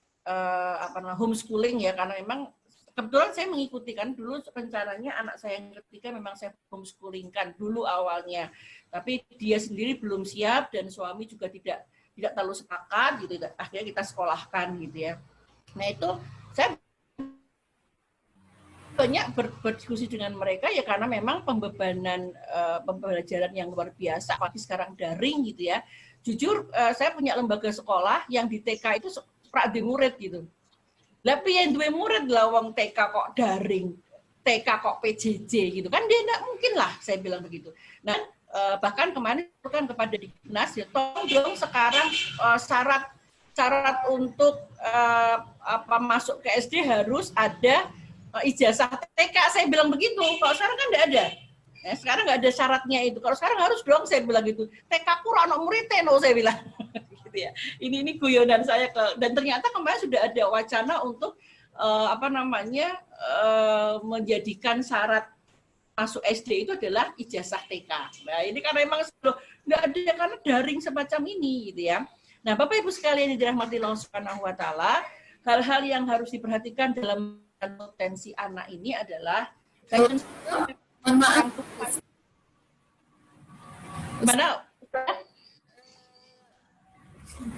homeschooling ya, karena memang kebetulan saya mengikuti kan dulu rencananya anak saya yang ketiga memang saya homeschooling-kan dulu awalnya, tapi dia sendiri belum siap dan suami juga tidak terlalu sepakat gitu, akhirnya kita sekolahkan gitu ya. Nah itu saya banyak berdiskusi dengan mereka ya, karena memang pembebanan pembelajaran yang luar biasa, apalagi sekarang daring gitu ya. Jujur saya punya lembaga sekolah yang di TK itu praktik murid gitu. Tapi yang dua murid lah wong TK kok daring, TK kok PJJ gitu kan, dia enggak mungkin lah, saya bilang begitu. Nah bahkan kemarin kan kepada Dinas ya, tolong dong sekarang syarat untuk masuk ke SD harus ada ijazah TK, saya bilang begitu. Kalau sekarang kan enggak ada. Ya, sekarang enggak ada syaratnya itu. Kalau sekarang harus dong, saya bilang gitu. TK kurang anak murid no, saya bilang. Gitu ya. Ini guyonan saya dan ternyata kemarin sudah ada wacana untuk menjadikan syarat masuk SD itu adalah ijazah TK. Nah, ini karena memang enggak ada karena daring semacam ini gitu ya. Nah, Bapak Ibu sekalian yang dirahmati Allah Subhanahu wa taala, hal-hal yang harus diperhatikan dalam potensi anak ini adalah mana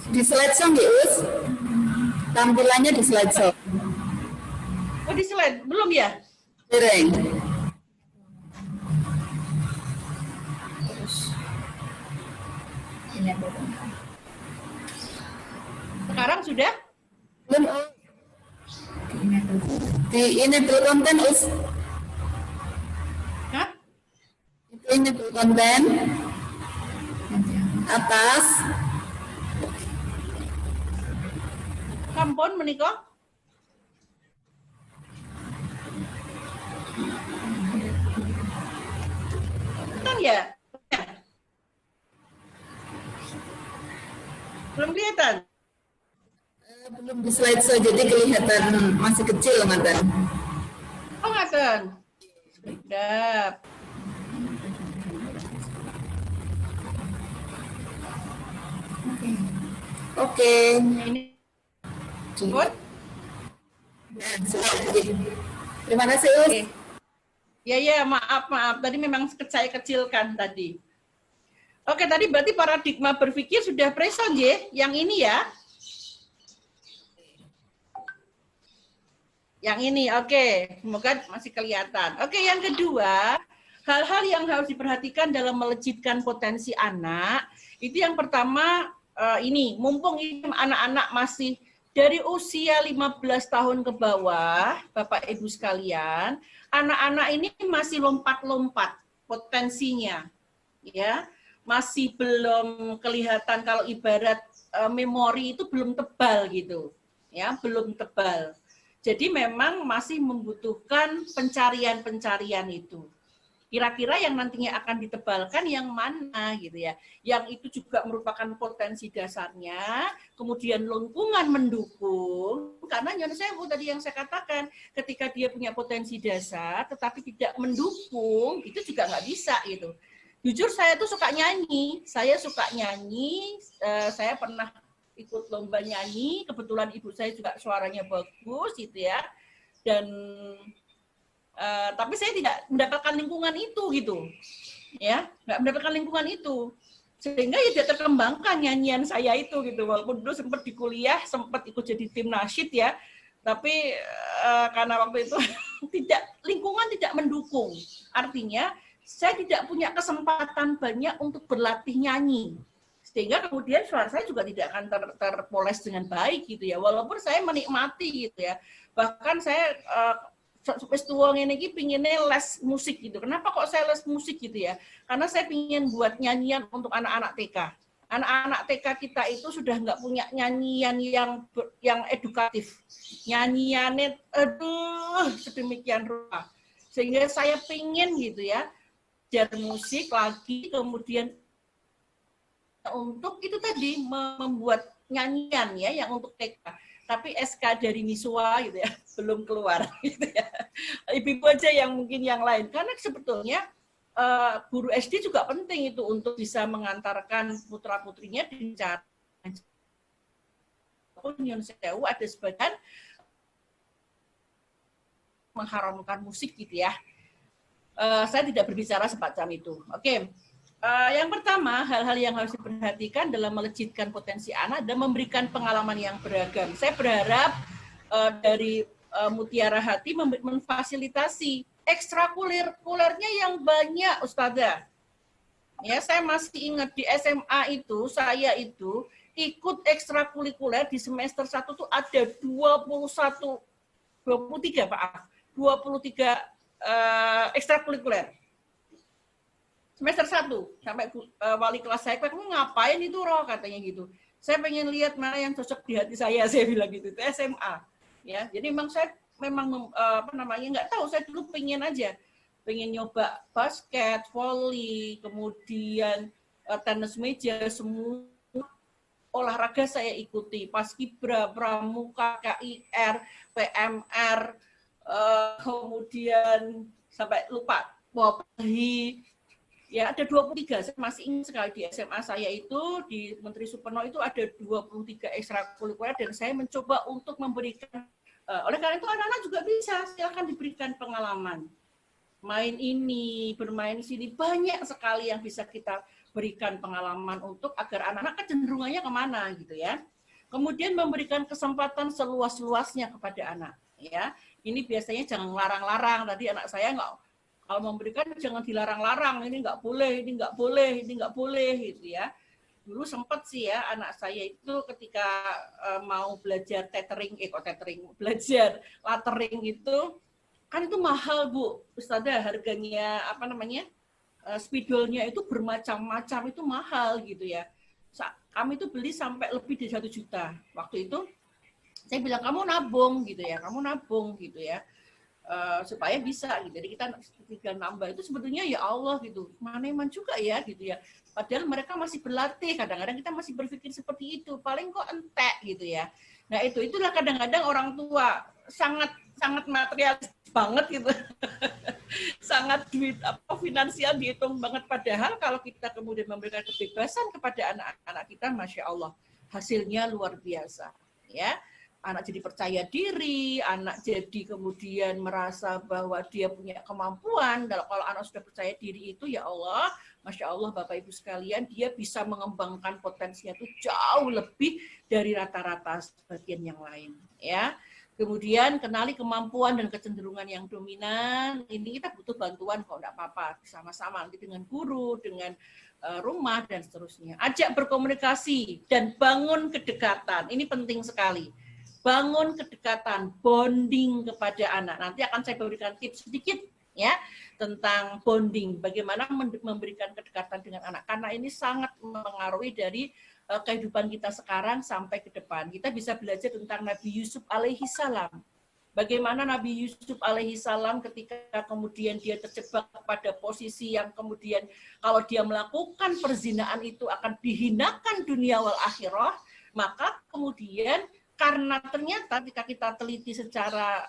di slideshow nggih Us, tampilannya di slideshow. Oh di slide belum ya? Dereng. Sekarang sudah? Belum. Di enable konten Us. Hah? Itu enable konten, atas, Sampun menika? Kan ya? Belum kelihatan? belum di slideshow jadi kelihatan masih kecil ngaten. Oh, ngaten. Sedap. Oke. Ini good. Terima kasih Us. Oke. Ya, maaf. Tadi memang saya kecilkan tadi. Oke, tadi berarti paradigma berpikir sudah present ya, yang ini ya. Yang ini, oke. Semoga masih kelihatan. Oke, yang kedua, hal-hal yang harus diperhatikan dalam melejitkan potensi anak, itu yang pertama, ini, mumpung ini anak-anak masih dari usia 15 tahun ke bawah, Bapak Ibu sekalian, anak-anak ini masih lompat-lompat potensinya, ya, masih belum kelihatan kalau ibarat memori itu belum tebal gitu, ya, belum tebal. Jadi memang masih membutuhkan pencarian-pencarian itu. Kira-kira yang nantinya akan ditebalkan yang mana gitu ya. Yang itu juga merupakan potensi dasarnya, kemudian lingkungan mendukung, karena Nyonya tadi yang saya katakan, ketika dia punya potensi dasar tetapi tidak mendukung, itu juga nggak bisa gitu. Jujur saya tuh suka nyanyi, saya pernah ikut lomba nyanyi, kebetulan ibu saya juga suaranya bagus gitu ya, dan tapi saya tidak mendapatkan lingkungan itu gitu, ya, nggak mendapatkan lingkungan itu, sehingga ya tidak terkembangkan nyanyian saya itu gitu, walaupun dulu sempat di kuliah, sempat ikut jadi tim nasyid ya, tapi karena waktu itu lingkungan tidak mendukung, artinya saya tidak punya kesempatan banyak untuk berlatih nyanyi. Sehingga kemudian suara saya juga tidak akan terpoles dengan baik gitu ya, walaupun saya menikmati gitu ya, bahkan saya wis tuwa ngene iki pinginnya les musik gitu. Kenapa kok saya les musik gitu ya, karena saya pingin buat nyanyian untuk anak-anak TK. Anak-anak TK kita itu sudah nggak punya nyanyian yang edukatif, nyanyiannya sedemikian rupa, sehingga saya pingin gitu ya, belajar musik lagi, kemudian untuk itu tadi membuat nyanyian ya yang untuk TK, tapi SK dari Miswa gitu ya belum keluar gitu ya. Ibu aja yang mungkin yang lain, karena sebetulnya guru SD juga penting itu untuk bisa mengantarkan putra putrinya di cara ada sebagian mengharamkan musik gitu ya. Saya tidak berbicara semacam itu. Oke. Yang pertama, hal-hal yang harus diperhatikan dalam melejitkan potensi anak dan memberikan pengalaman yang beragam. Saya berharap dari Mutiara Hati memfasilitasi ekstrakurikulernya yang banyak, Ustazah. Ya, saya masih ingat di SMA itu, saya itu ikut ekstrakurikuler di semester 1 tuh ada 23 ekstrakurikuler. Semester 1 sampai wali kelas saya, kamu ngapain itu Roh, katanya gitu. Saya pengen lihat mana yang cocok di hati saya bilang gitu. Itu SMA. Ya, jadi memang saya nggak tahu, saya dulu pengen nyoba basket, volley, kemudian tenis meja, semua olahraga saya ikuti, Paskibra, Pramuka, KIR, PMR, kemudian sampai lupa, Pophi. Ya, ada 23. Saya masih ingat sekali di SMA saya itu, di Menteri Suparno itu ada 23 ekstrakurikuler, dan saya mencoba untuk memberikan, oleh karena itu anak-anak juga bisa, silakan diberikan pengalaman. Main ini, bermain sini, banyak sekali yang bisa kita berikan pengalaman untuk agar anak-anak kecenderungannya kemana gitu ya. Kemudian memberikan kesempatan seluas-luasnya kepada anak. Ya, ini biasanya jangan larang-larang. Tadi anak saya kalau memberikan jangan dilarang-larang, ini nggak boleh, ini nggak boleh, ini nggak boleh, gitu ya. Dulu sempat sih ya, anak saya itu ketika mau belajar belajar lettering itu, kan itu mahal Bu, Ustazah, harganya apa namanya, spidolnya itu bermacam-macam, itu mahal gitu ya. Kami itu beli sampai lebih dari 1 juta. Waktu itu saya bilang kamu nabung gitu ya, supaya bisa gitu. Jadi kita tinggal nambah itu sebetulnya ya Allah gitu, mana juga ya gitu ya. Padahal mereka masih berlatih, kadang-kadang kita masih berpikir seperti itu, paling kok entek gitu ya. Nah itulah kadang-kadang orang tua sangat materialis banget gitu. Sangat finansial dihitung banget, padahal kalau kita kemudian memberikan kebebasan kepada anak-anak kita, Masya Allah, hasilnya luar biasa ya. Anak jadi percaya diri, anak jadi kemudian merasa bahwa dia punya kemampuan. Kalau anak sudah percaya diri itu, ya Allah, Masya Allah Bapak Ibu sekalian, dia bisa mengembangkan potensinya itu jauh lebih dari rata-rata sebagian yang lain ya. Kemudian kenali kemampuan dan kecenderungan yang dominan. Ini kita butuh bantuan kok, enggak apa-apa, sama-sama nanti dengan guru, dengan rumah dan seterusnya. Ajak berkomunikasi dan bangun kedekatan. Ini penting sekali. Bangun kedekatan, bonding kepada anak. Nanti akan saya berikan tips sedikit ya tentang bonding, bagaimana memberikan kedekatan dengan anak, karena ini sangat mempengaruhi dari kehidupan kita sekarang sampai ke depan. Kita bisa belajar tentang Nabi Yusuf alaihi salam. Bagaimana Nabi Yusuf alaihi salam ketika kemudian dia terjebak pada posisi yang kemudian kalau dia melakukan perzinahan itu akan dihinakan dunia wal akhirah, maka kemudian karena ternyata ketika kita teliti secara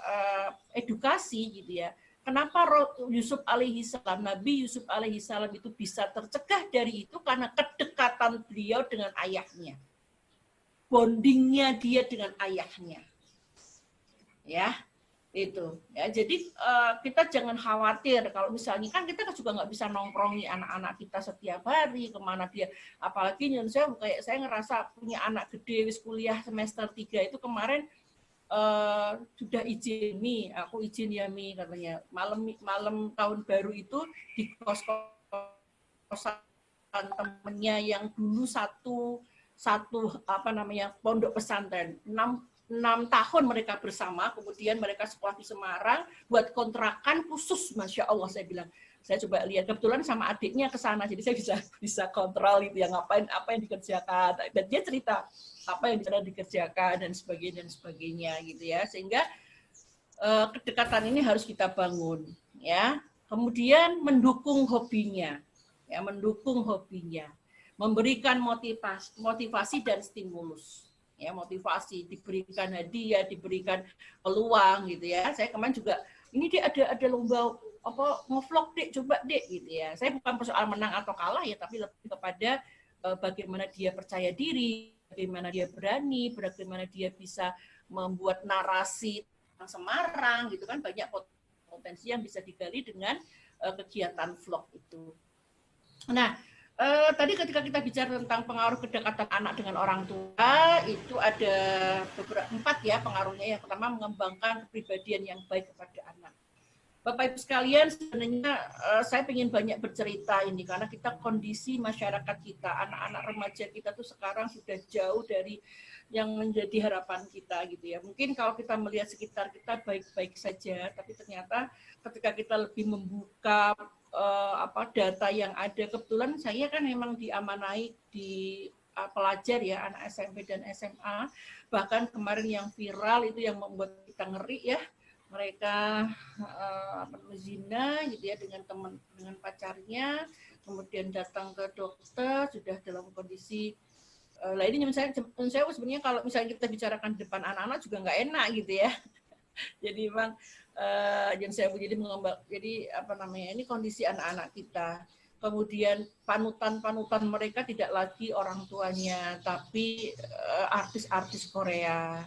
edukasi gitu ya, kenapa Yusuf alaihi salam, Nabi Yusuf alaihi salam itu bisa tercegah dari itu karena kedekatan beliau dengan ayahnya. Bondingnya dia dengan ayahnya. Ya, itu. Ya, jadi kita jangan khawatir kalau misalnya kan kita juga nggak bisa nongkrongi anak-anak kita setiap hari kemana dia. Apalagi saya ngerasa punya anak gede wis kuliah semester 3 itu kemarin sudah izin nih, aku izin ya Mi katanya. Malam tahun baru itu di kos-kosan temennya yang dulu satu pondok pesantren. 6 tahun mereka bersama, kemudian mereka sekolah di Semarang, buat kontrakan khusus, Masya Allah saya bilang. Saya coba lihat, kebetulan sama adiknya ke sana, jadi saya bisa kontrol itu yang apa yang dikerjakan. Dan dia cerita apa yang dikerjakan dan sebagainya gitu ya. Sehingga kedekatan ini harus kita bangun ya. Kemudian mendukung hobinya. Ya, memberikan motivasi dan stimulus. Ya, motivasi, diberikan hadiah, diberikan peluang gitu ya. Saya kemarin juga ini dia ada lomba ngevlog Dek, coba Dek gitu ya. Saya bukan persoalan menang atau kalah ya, tapi lebih kepada bagaimana dia percaya diri, bagaimana dia berani, bagaimana dia bisa membuat narasi tentang Semarang gitu kan, banyak potensi yang bisa digali dengan kegiatan vlog itu. Nah, tadi ketika kita bicara tentang pengaruh kedekatan anak dengan orang tua, itu ada beberapa 4 ya pengaruhnya. Yang pertama, mengembangkan kepribadian yang baik kepada anak. Bapak Ibu sekalian, sebenarnya saya ingin banyak bercerita ini karena kita kondisi masyarakat kita, anak-anak remaja kita tuh sekarang sudah jauh dari yang menjadi harapan kita gitu ya. Mungkin kalau kita melihat sekitar kita baik-baik saja, tapi ternyata ketika kita lebih membuka data yang ada, kebetulan saya kan memang diamanai di pelajar ya, anak SMP dan SMA, bahkan kemarin yang viral itu yang membuat kita ngeri ya, mereka zina gitu ya dengan pacarnya, kemudian datang ke dokter sudah dalam kondisi ini saya sebenarnya kalau misalnya kita bicarakan di depan anak-anak juga nggak enak gitu ya. Jadi memang yang saya jadi ini kondisi anak-anak kita. Kemudian panutan mereka tidak lagi orang tuanya, tapi artis-artis Korea.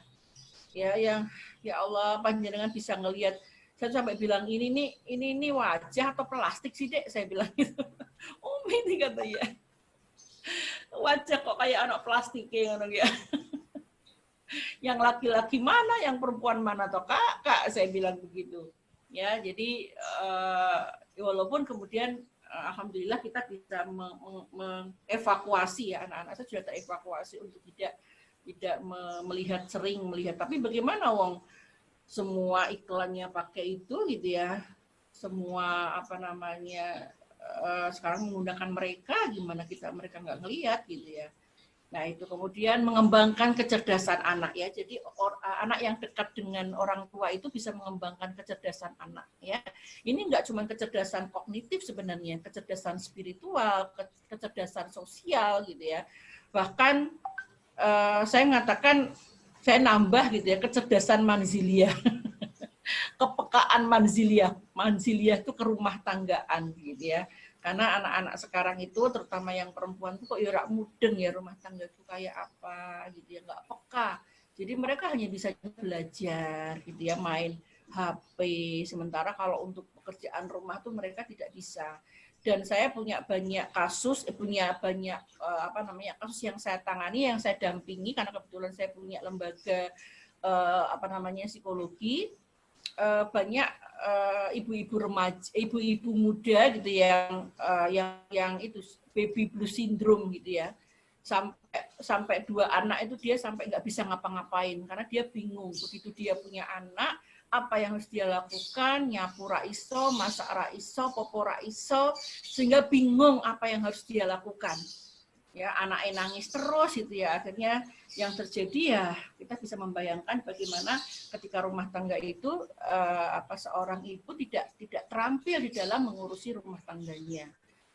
Ya yang ya Allah panjenengan bisa ngelihat, saya sampai bilang ini wajah atau plastik sih Dek, saya bilang gitu. Ini katanya wajah kok kayak anak plastik ya. Yang laki-laki mana, yang perempuan mana atau kakak, saya bilang begitu ya. Jadi walaupun kemudian alhamdulillah kita bisa mengevakuasi ya, anak-anak saya sudah terevakuasi untuk tidak sering melihat, tapi bagaimana wong semua iklannya pakai itu gitu ya, semua sekarang menggunakan mereka, gimana mereka nggak ngelihat gitu ya. Nah itu kemudian mengembangkan kecerdasan anak ya. Jadi anak yang dekat dengan orang tua itu bisa mengembangkan kecerdasan anak ya. Ini nggak cuma kecerdasan kognitif sebenarnya, kecerdasan spiritual, kecerdasan sosial gitu ya. Bahkan saya mengatakan, saya nambah gitu ya, kecerdasan manziliyah. Kepekaan manziliyah itu ke rumah tanggaan gitu ya. Karena anak-anak sekarang itu terutama yang perempuan itu kok ya rak mudeng ya, rumah tangga itu kayak apa gitu ya, nggak peka. Jadi mereka hanya bisa belajar gitu ya, main HP, sementara kalau untuk pekerjaan rumah tuh mereka tidak bisa. Dan saya punya banyak kasus, kasus yang saya tangani, yang saya dampingi karena kebetulan saya punya lembaga psikologi. Banyak ibu-ibu remaja, ibu-ibu muda gitu yang itu baby blue syndrome gitu ya, sampai 2 anak itu dia sampai nggak bisa ngapa-ngapain karena dia bingung begitu dia punya anak apa yang harus dia lakukan, nyapu ra iso, masak ra iso, popo ra iso, sehingga bingung apa yang harus dia lakukan. Ya, anaknya nangis terus itu ya, akhirnya yang terjadi ya kita bisa membayangkan bagaimana ketika rumah tangga itu seorang ibu tidak terampil di dalam mengurusi rumah tangganya.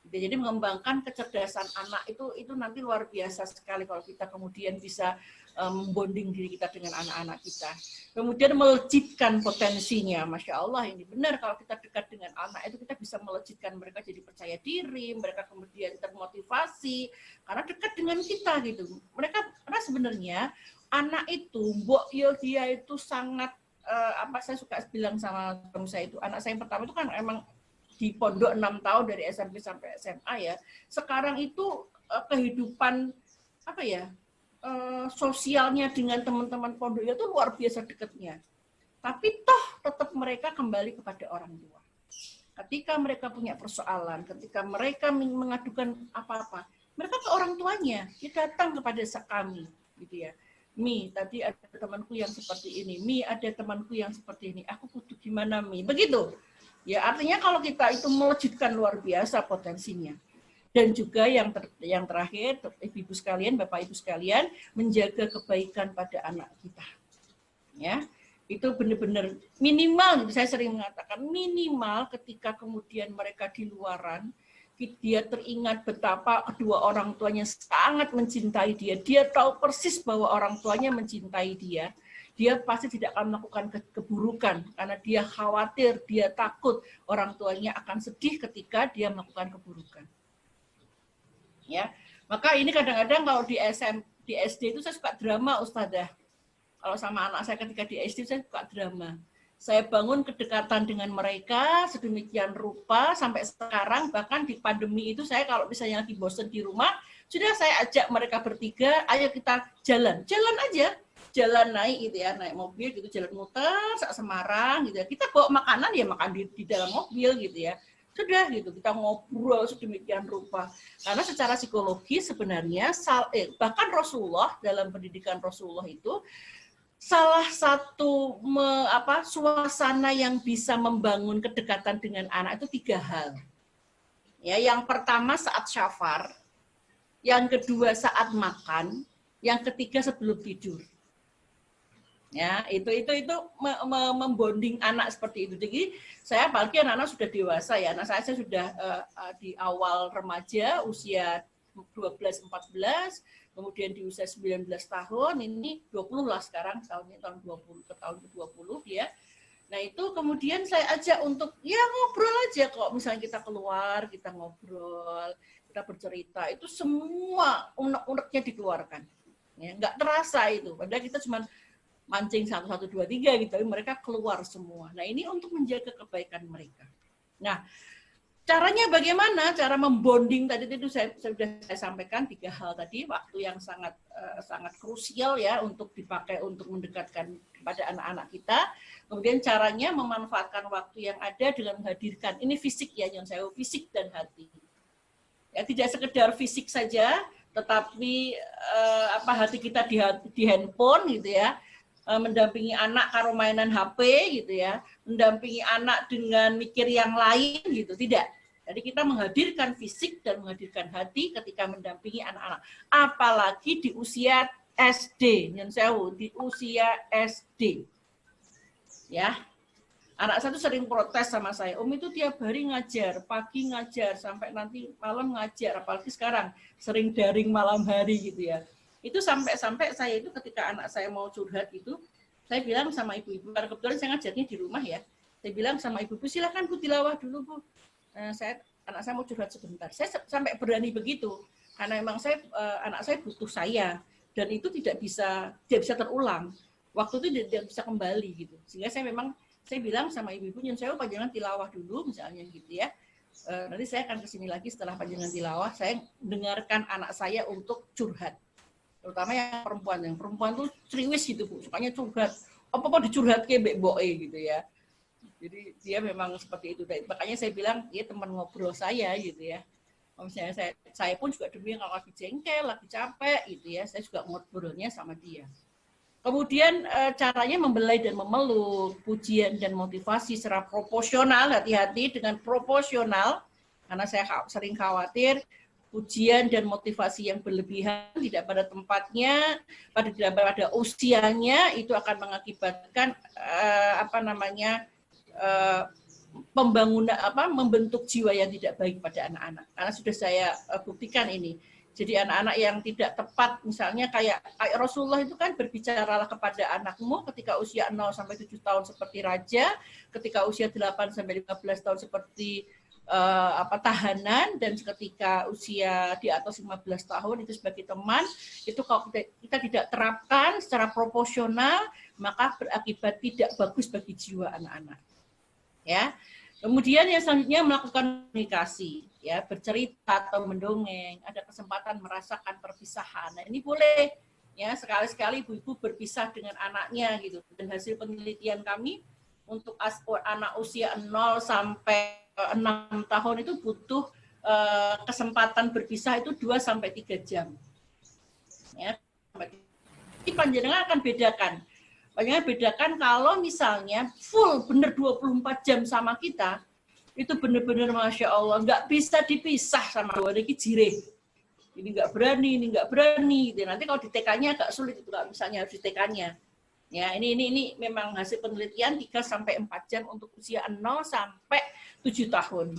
Jadi mengembangkan kecerdasan anak itu nanti luar biasa sekali kalau kita kemudian bisa membonding diri kita dengan anak-anak kita. Kemudian melejitkan potensinya, Masya Allah ini benar kalau kita dekat dengan anak itu kita bisa melejitkan mereka jadi percaya diri, mereka kemudian termotivasi karena dekat dengan kita gitu. Karena sebenarnya anak itu, dia itu sangat saya suka bilang sama teman saya itu, anak saya yang pertama itu kan emang di pondok 6 tahun dari SMP sampai SMA ya. Sekarang itu kehidupan sosialnya dengan teman-teman pondoknya itu luar biasa dekatnya. Tapi toh tetap mereka kembali kepada orang tua. Ketika mereka punya persoalan, ketika mereka mengadukan apa-apa, mereka ke orang tuanya, dia datang kepada kami, gitu ya. Mi, tadi ada temanku yang seperti ini. Mi, ada temanku yang seperti ini. Aku butuh gimana, Mi? Begitu. Ya, artinya kalau kita itu melejitkan luar biasa potensinya. Dan juga yang terakhir, ibu sekalian, bapak ibu sekalian, menjaga kebaikan pada anak kita. Ya, itu benar-benar minimal. Saya sering mengatakan minimal ketika kemudian mereka di luaran, dia teringat betapa kedua orang tuanya sangat mencintai dia. Dia tahu persis bahwa orang tuanya mencintai dia. Dia pasti tidak akan melakukan keburukan karena dia khawatir, dia takut orang tuanya akan sedih ketika dia melakukan keburukan. Ya, maka ini kadang-kadang kalau di SD itu saya suka drama, Ustadzah. Kalau sama anak saya ketika di SD saya suka drama. Saya bangun kedekatan dengan mereka sedemikian rupa sampai sekarang, bahkan di pandemi itu saya kalau misalnya lagi bosan di rumah, sudah saya ajak mereka bertiga, ayo kita jalan aja, jalan naik gitu ya, naik mobil gitu, jalan muter sak Semarang gitu ya. Kita bawa makanan ya makan di dalam mobil gitu ya. Sudah gitu, kita ngobrol sedemikian rupa. Karena secara psikologi sebenarnya bahkan Rasulullah dalam pendidikan Rasulullah itu salah satu suasana yang bisa membangun kedekatan dengan anak itu 3 hal. Ya, yang pertama saat syafar, yang kedua saat makan, yang ketiga sebelum tidur. Ya, itu membonding anak seperti itu. Jadi saya apalagi anak-anak sudah dewasa ya. Anak saya sudah di awal remaja, usia 12-14, kemudian di usia 19 tahun, ini 20 lah sekarang, tahun 20 ke tahun ke-20 dia. Nah, itu kemudian saya ajak untuk ya ngobrol aja kok. Misalnya kita keluar, kita ngobrol, kita bercerita, itu semua unek-uneknya dikeluarkan. Ya, nggak terasa itu. Padahal kita cuma mancing 1, 2, 3 gitu, tapi mereka keluar semua. Nah, ini untuk menjaga kebaikan mereka. Nah, caranya bagaimana? Cara membonding tadi itu saya sampaikan 3 hal tadi, waktu yang sangat krusial ya untuk dipakai untuk mendekatkan kepada anak-anak kita. Kemudian caranya memanfaatkan waktu yang ada dengan menghadirkan, ini fisik ya, yang saya fisik dan hati. Ya, tidak sekedar fisik saja, tetapi hati kita di handphone gitu ya. Mendampingi anak karo mainan HP gitu ya, mendampingi anak dengan mikir yang lain gitu, tidak. Jadi kita menghadirkan fisik dan menghadirkan hati ketika mendampingi anak-anak. Apalagi di usia SD, nyen sewu, di usia SD. Ya. Anak saya tuh sering protes sama saya, Om itu tiap hari ngajar, pagi ngajar, sampai nanti malam ngajar, apalagi sekarang sering daring malam hari gitu ya. Itu sampai-sampai saya itu ketika anak saya mau curhat itu, saya bilang sama ibu-ibu, karena kebetulan saya ngajarnya di rumah ya, saya bilang sama ibu-ibu, silakan Bu tilawah dulu Bu. Anak saya mau curhat sebentar. Saya sampai berani begitu, karena memang anak saya butuh saya, dan itu tidak bisa terulang. Waktu itu tidak bisa kembali gitu. Sehingga saya bilang sama ibu-ibu, nyun sewu panjangan tilawah dulu misalnya gitu ya. Nanti saya akan kesini lagi setelah panjangan tilawah, saya dengarkan anak saya untuk curhat. Terutama yang perempuan tuh ceriwis gitu Bu, sukanya curhat. Apa dicurhat ke mbek boke gitu ya. Jadi dia memang seperti itu. Makanya saya bilang, dia teman ngobrol saya gitu ya. Misalnya saya pun juga demi kalau lagi jengkel, lagi capek gitu ya, saya juga ngobrolnya sama dia. Kemudian caranya membelai dan memeluk, pujian dan motivasi secara proporsional, hati-hati dengan proporsional, karena saya sering khawatir pujian dan motivasi yang berlebihan tidak pada tempatnya, tidak pada usianya, itu akan mengakibatkan membentuk jiwa yang tidak baik pada anak-anak. Karena sudah saya buktikan ini. Jadi anak-anak yang tidak tepat, misalnya kayak Rasulullah itu kan berbicaralah kepada anakmu ketika usia 0 sampai 7 tahun seperti raja, ketika usia 8 sampai 15 tahun seperti tahanan, dan ketika usia di atas 15 tahun itu sebagai teman. Itu kalau kita tidak terapkan secara proporsional, maka berakibat tidak bagus bagi jiwa anak-anak. Ya. Kemudian yang selanjutnya melakukan komunikasi, ya, bercerita atau mendongeng, ada kesempatan merasakan perpisahan. Nah, ini boleh ya, sekali-sekali ibu-ibu berpisah dengan anaknya gitu. Dan hasil penelitian kami untuk anak usia 0 sampai 6 tahun itu butuh kesempatan berpisah itu 2 sampai 3 jam. Ya. Ini panjenengan akan bedakan. Makanya bedakan kalau misalnya full bener 24 jam sama kita, itu bener-bener Masya Allah, nggak bisa dipisah sama dua ini jireh. Ini nggak berani. Nanti kalau di TK-nya agak sulit, itu nggak misalnya harus di TK-nya. Ya, ini memang hasil penelitian 3 sampai 4 jam untuk usia 0 sampai 7 tahun.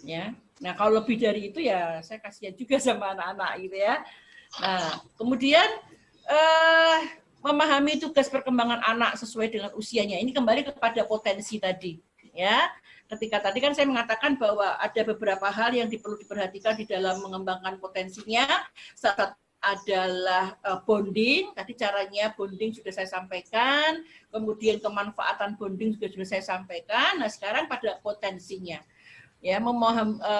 Ya. Nah, kalau lebih dari itu ya saya kasihan juga sama anak-anak gitu ya. Nah, kemudian memahami tugas perkembangan anak sesuai dengan usianya. Ini kembali kepada potensi tadi, ya. Ketika tadi kan saya mengatakan bahwa ada beberapa hal yang perlu diperhatikan di dalam mengembangkan potensinya. Salah satu adalah bonding. Tadi caranya bonding sudah saya sampaikan. Kemudian kemanfaatan bonding juga sudah saya sampaikan. Nah, sekarang pada potensinya, ya,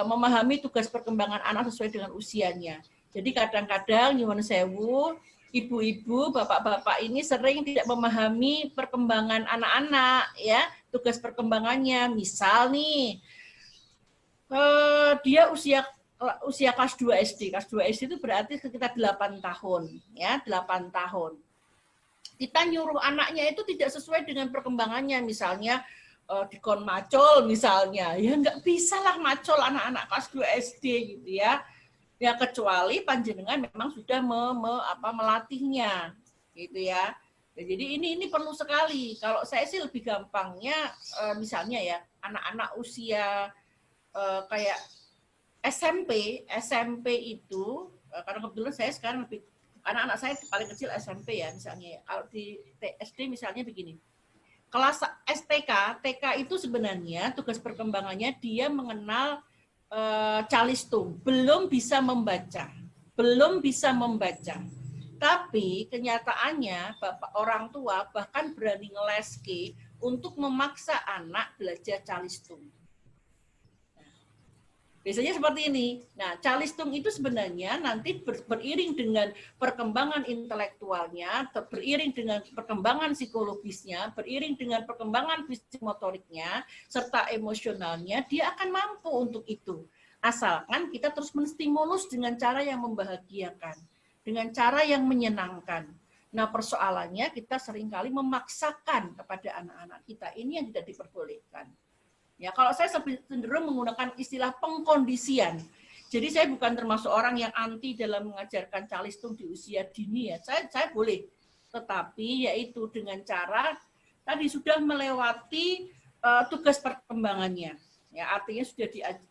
memahami tugas perkembangan anak sesuai dengan usianya. Jadi kadang-kadang nyuwun sewu, ibu-ibu, bapak-bapak ini sering tidak memahami perkembangan anak-anak, ya, tugas perkembangannya. Misal nih, dia usia kelas 2 SD. Kelas 2 SD itu berarti sekitar 8 tahun, ya, 8 tahun. Kita nyuruh anaknya itu tidak sesuai dengan perkembangannya, misalnya dikon macul misalnya, ya nggak bisa lah macul anak-anak kelas 2 SD gitu ya. Ya kecuali panjenengan memang sudah melatihnya gitu ya. Jadi ini perlu sekali. Kalau saya sih lebih gampangnya misalnya ya anak-anak usia kayak SMP itu karena kebetulan saya sekarang lebih anak-anak saya paling kecil SMP ya misalnya. Kalau di SD misalnya begini. Kelas TK itu sebenarnya tugas perkembangannya dia mengenal calistung, belum bisa membaca. Tapi kenyataannya bapak orang tua bahkan berani ngeleski untuk memaksa anak belajar calistung. Biasanya seperti ini. Nah, calistung itu sebenarnya nanti beriring dengan perkembangan intelektualnya, beriring dengan perkembangan psikologisnya, beriring dengan perkembangan fisik motoriknya, serta emosionalnya, dia akan mampu untuk itu. Asalkan kita terus menstimulus dengan cara yang membahagiakan, dengan cara yang menyenangkan. Nah, persoalannya kita seringkali memaksakan kepada anak-anak kita. Ini yang tidak diperbolehkan. Ya, kalau saya cenderung menggunakan istilah pengkondisian. Jadi saya bukan termasuk orang yang anti dalam mengajarkan calistung di usia dini ya. Saya boleh, tetapi yaitu dengan cara tadi sudah melewati tugas perkembangannya. Ya, artinya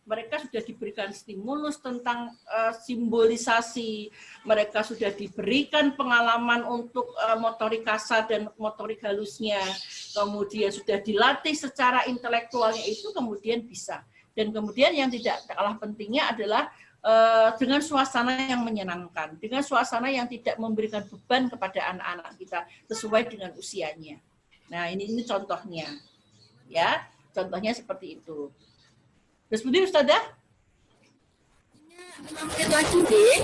mereka sudah diberikan stimulus tentang simbolisasi, mereka sudah diberikan pengalaman untuk motorik kasar dan motorik halusnya, kemudian sudah dilatih secara intelektualnya itu kemudian bisa. Dan kemudian yang tidak kalah pentingnya adalah dengan suasana yang menyenangkan, dengan suasana yang tidak memberikan beban kepada anak-anak kita sesuai dengan usianya. Nah, ini contohnya. Ya, contohnya seperti itu. Terus begitu, Ustazah? 5 menit lagi, deh.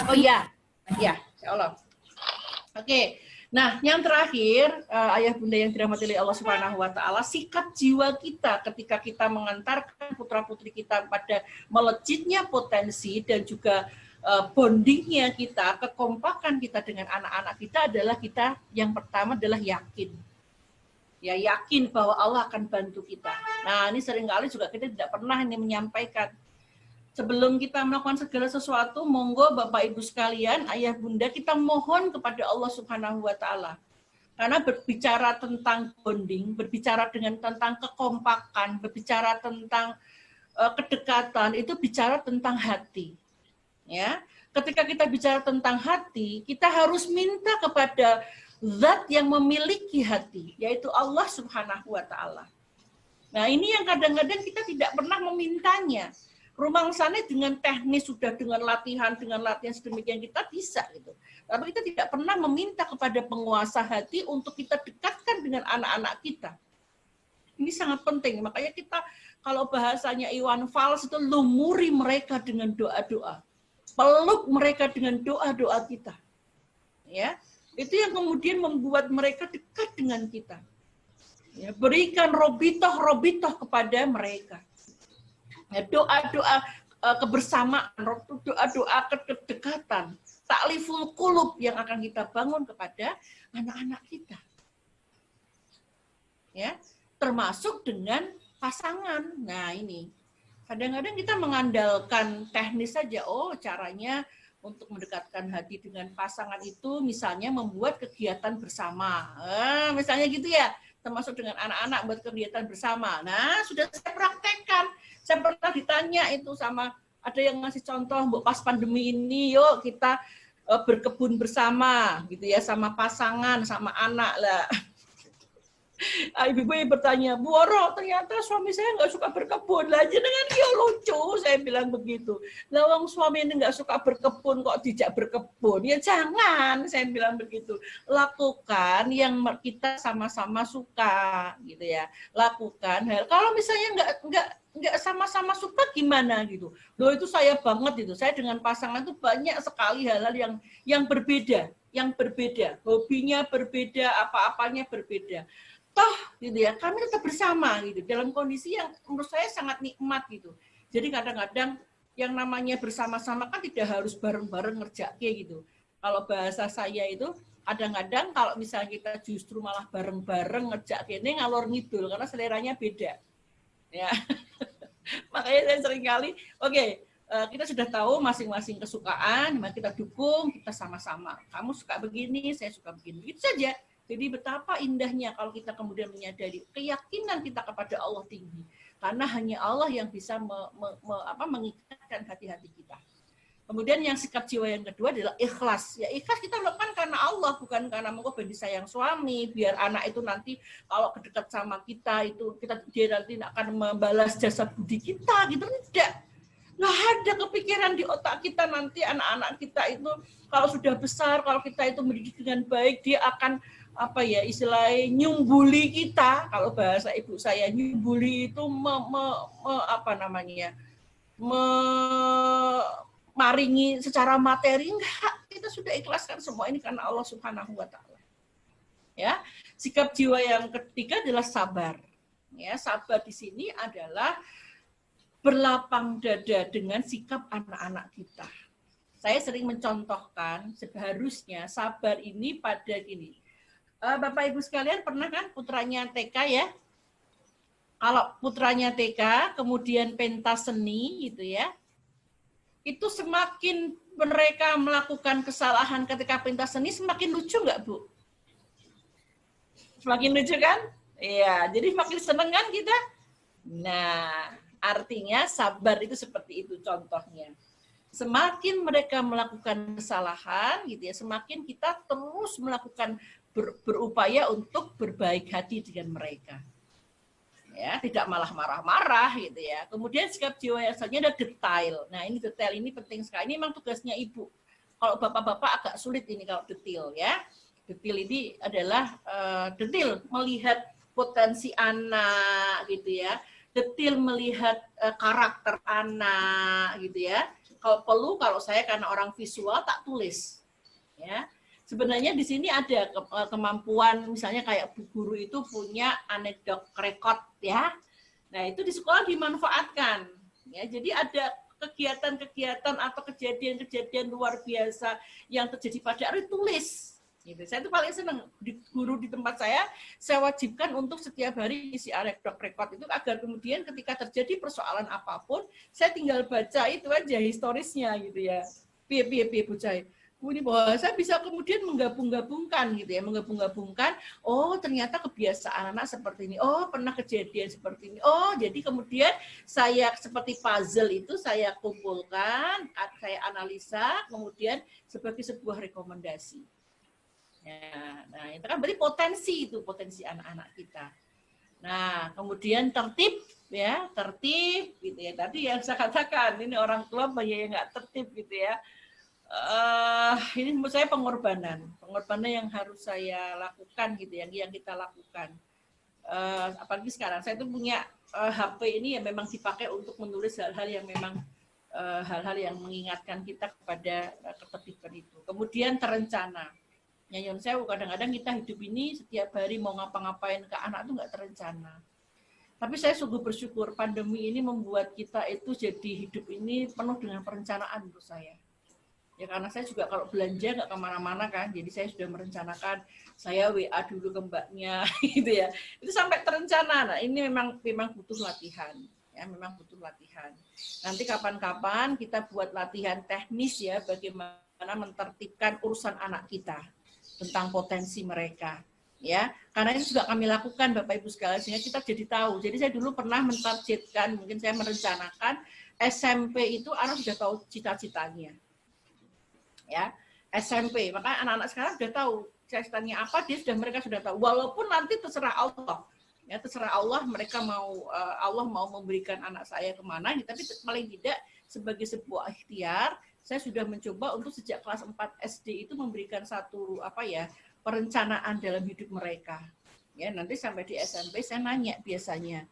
Oh iya, ya, insya Allah. Oke. Nah, yang terakhir, ayah bunda yang dirahmati oleh Allah Subhanahu wa taala, sikap jiwa kita ketika kita mengantarkan putra-putri kita pada melejitnya potensi dan juga bondingnya kita, kekompakan kita dengan anak-anak kita adalah kita yang pertama adalah yakin. Ya, yakin bahwa Allah akan bantu kita. Nah, ini seringkali juga kita tidak pernah ini menyampaikan. Sebelum kita melakukan segala sesuatu, monggo Bapak Ibu sekalian, ayah bunda, kita mohon kepada Allah Subhanahu wa taala. Karena berbicara tentang bonding, berbicara tentang kekompakan, berbicara tentang kedekatan, itu bicara tentang hati. Ya. Ketika kita bicara tentang hati, kita harus minta kepada Zat yang memiliki hati, yaitu Allah Subhanahu wa taala. Nah, ini yang kadang-kadang kita tidak pernah memintanya. Rumangsane dengan teknis sudah dengan latihan sedemikian kita bisa gitu. Tapi kita tidak pernah meminta kepada penguasa hati untuk kita dekatkan dengan anak-anak kita. Ini sangat penting. Makanya kita kalau bahasanya Iwan Fals itu lumuri mereka dengan doa-doa. Peluk mereka dengan doa-doa kita. Ya. Itu yang kemudian membuat mereka dekat dengan kita. Ya, berikan robitoh kepada mereka. Ya, doa-doa kebersamaan, doa-doa kedekatan, takliful qulub yang akan kita bangun kepada anak-anak kita. Ya, termasuk dengan pasangan. Nah, ini. Kadang-kadang kita mengandalkan teknis saja, caranya untuk mendekatkan hati dengan pasangan itu misalnya membuat kegiatan bersama. Misalnya gitu ya, termasuk dengan anak-anak buat kegiatan bersama. Nah, sudah saya praktekkan. Saya pernah ditanya itu sama, ada yang ngasih contoh, pas pandemi ini, yuk kita berkebun bersama, gitu ya, sama pasangan, sama anak lah. Ibu-ibu yang bertanya, Bu Oro, ternyata suami saya nggak suka berkebun. Lah jenengan dia lucu, saya bilang begitu. Lah wong suami ini nggak suka berkebun, kok tidak berkebun? Ya jangan, saya bilang begitu. Lakukan yang kita sama-sama suka, gitu ya. Lakukan hal. Kalau misalnya nggak sama-sama suka gimana gitu. Loh itu saya banget itu. Saya dengan pasangan itu banyak sekali hal-hal yang berbeda, hobinya berbeda, apa-apanya berbeda. Toh gitu ya, kami tetap bersama gitu dalam kondisi yang menurut saya sangat nikmat gitu. Jadi kadang-kadang yang namanya bersama-sama kan tidak harus bareng-bareng ngerjake gitu. Kalau bahasa saya itu kadang-kadang kalau misalnya kita justru malah bareng-bareng ngerjake ini ngalor ngidul karena seleranya beda. Ya. Makanya saya sering kali kita sudah tahu masing-masing kesukaan, maka kita dukung, kita sama-sama. Kamu suka begini, saya suka begini. Itu saja. Jadi betapa indahnya kalau kita kemudian menyadari keyakinan kita kepada Allah tinggi. Karena hanya Allah yang bisa mengikatkan hati-hati kita. Kemudian yang sikap jiwa yang kedua adalah ikhlas. Ya ikhlas kita lakukan karena Allah, bukan karena mungkin disayang suami, biar anak itu nanti kalau kedekat sama kita itu dia nanti akan membalas jasa budi kita gitu, tidak. Nggak ada kepikiran di otak kita nanti anak-anak kita itu kalau sudah besar, kalau kita itu mendidik dengan baik, dia akan istilahnya nyumbuli kita. Kalau bahasa ibu saya nyumbuli itu maringi secara materi. Enggak, kita sudah ikhlaskan semua ini karena Allah Subhanahu wa taala. Ya, sikap jiwa yang ketiga adalah sabar. Ya, sabar di sini adalah berlapang dada dengan sikap anak-anak kita. Saya sering mencontohkan seharusnya sabar ini pada gini. Bapak Ibu sekalian pernah kan putranya TK ya? Kalau putranya TK, kemudian pentas seni gitu ya, itu semakin mereka melakukan kesalahan ketika pentas seni, semakin lucu nggak Bu? Semakin lucu kan? Iya, jadi makin seneng kan kita? Nah, artinya sabar itu seperti itu contohnya. Semakin mereka melakukan kesalahan gitu ya, semakin kita terus melakukan berupaya untuk berbaik hati dengan mereka. Ya, tidak malah marah-marah gitu ya. Kemudian sikap jiwa yang selanjutnya ada detail. Nah, ini detail ini penting sekali. Ini memang tugasnya ibu. Kalau bapak-bapak agak sulit ini kalau detail ya. Detail ini adalah detail melihat potensi anak gitu ya. Detail melihat karakter anak gitu ya. Kalau perlu, kalau saya karena orang visual tak tulis ya. Sebenarnya di sini ada kemampuan, misalnya kayak Bu Guru itu punya anekdot rekod ya. Nah, itu di sekolah dimanfaatkan ya. Jadi ada kegiatan-kegiatan atau kejadian-kejadian luar biasa yang terjadi pada hari tulis. Gitu. Saya itu paling senang guru di tempat saya wajibkan untuk setiap hari isi anekdot rekod itu agar kemudian ketika terjadi persoalan apapun, saya tinggal baca itu aja historisnya gitu ya. Piye bocah. Ini bahasa bisa kemudian menggabung-gabungkan gitu ya, menggabung-gabungkan, oh ternyata kebiasaan anak seperti ini, oh pernah kejadian seperti ini, oh jadi kemudian saya seperti puzzle itu saya kumpulkan, saya analisa, kemudian sebagai sebuah rekomendasi. Ya, nah itu kan berarti potensi anak-anak kita. Nah kemudian tertib ya, tertib gitu ya, tadi yang saya katakan ini orang tua banyak yang nggak tertib gitu ya. Ini menurut saya pengorbanan yang harus saya lakukan gitu yang kita lakukan. Apalagi sekarang saya itu punya HP ini yang memang dipakai untuk menulis hal-hal yang memang hal-hal yang mengingatkan kita kepada ketertiban itu. Kemudian terencana. Nyanyian saya kadang-kadang kita hidup ini setiap hari mau ngapa-ngapain ke anak itu nggak terencana. Tapi saya sungguh bersyukur pandemi ini membuat kita itu jadi hidup ini penuh dengan perencanaan menurut saya. Ya karena saya juga kalau belanja nggak kemana-mana kan, jadi saya sudah merencanakan saya WA dulu ke mbaknya gitu ya. Itu sampai terencana. Nah ini memang butuh latihan, ya memang butuh latihan. Nanti kapan-kapan kita buat latihan teknis ya, bagaimana mentertibkan urusan anak kita tentang potensi mereka. Ya, karena itu juga kami lakukan Bapak Ibu sekalian sehingga kita jadi tahu. Jadi saya dulu pernah mentargetkan, mungkin saya merencanakan SMP itu anak sudah tahu cita-citanya. Ya, SMP, maka anak-anak sekarang sudah tahu cita-citanya apa, mereka sudah tahu. Walaupun nanti terserah Allah, ya terserah Allah mereka mau Allah mau memberikan anak saya kemana, tapi paling tidak sebagai sebuah ikhtiar, saya sudah mencoba untuk sejak kelas 4 SD itu memberikan satu perencanaan dalam hidup mereka. Ya nanti sampai di SMP saya nanya biasanya.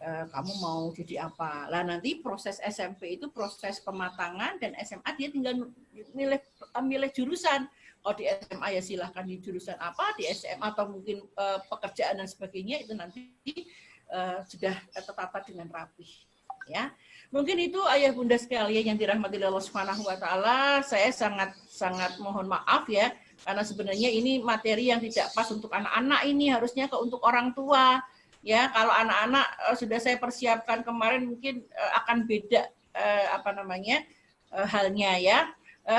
Kamu mau jadi apa? Lah nanti proses SMP itu proses pematangan dan SMA dia tinggal milih jurusan. Kalau di SMA ya silahkan di jurusan apa, di SMA atau mungkin pekerjaan dan sebagainya itu nanti sudah tertata dengan rapih. Ya, mungkin itu ayah bunda sekalian yang dirahmati Allah Subhanahu Wa Taala. Saya sangat mohon maaf ya, karena sebenarnya ini materi yang tidak pas untuk anak-anak, ini harusnya untuk orang tua. Ya, kalau anak-anak sudah saya persiapkan kemarin mungkin akan beda halnya ya.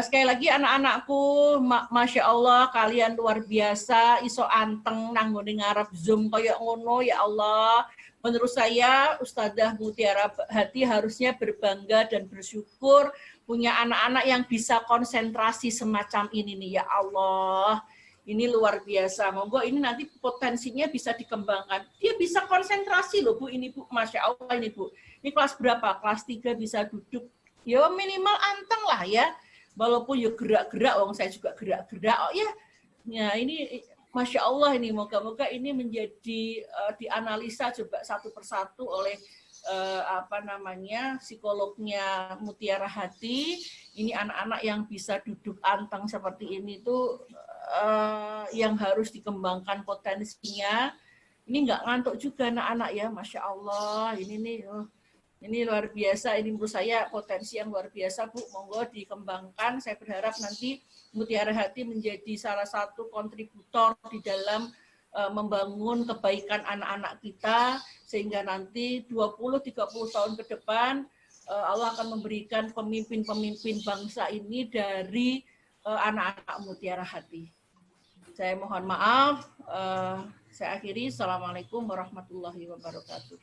Sekali lagi anak-anakku, Masya Allah kalian luar biasa, iso anteng nanggone ngarep Zoom kayak ngono ya Allah. Menurut saya Ustadzah Mutiara Hati harusnya berbangga dan bersyukur punya anak-anak yang bisa konsentrasi semacam ini nih ya Allah. Ini luar biasa. Monggo ini nanti potensinya bisa dikembangkan. Dia bisa konsentrasi loh Bu, ini Bu. Masya Allah ini Bu. Ini kelas berapa? Kelas 3 bisa duduk. Ya minimal anteng lah ya. Walaupun ya gerak-gerak, saya juga gerak-gerak. Oh ya, ya ini Masya Allah ini. Moga-moga ini menjadi dianalisa coba satu persatu oleh psikolognya Mutiara Hati. Ini anak-anak yang bisa duduk anteng seperti ini tuh yang harus dikembangkan potensinya. Ini nggak ngantuk juga anak-anak ya, Masya Allah. Ini luar biasa. Ini menurut saya potensi yang luar biasa Bu. Monggo dikembangkan. Saya berharap nanti Mutiara Hati menjadi salah satu kontributor di dalam membangun kebaikan anak-anak kita, sehingga nanti 20-30 tahun ke depan Allah akan memberikan pemimpin-pemimpin bangsa ini dari anak-anak Mutiara Hati. Saya mohon maaf, saya akhiri. Assalamualaikum warahmatullahi wabarakatuh.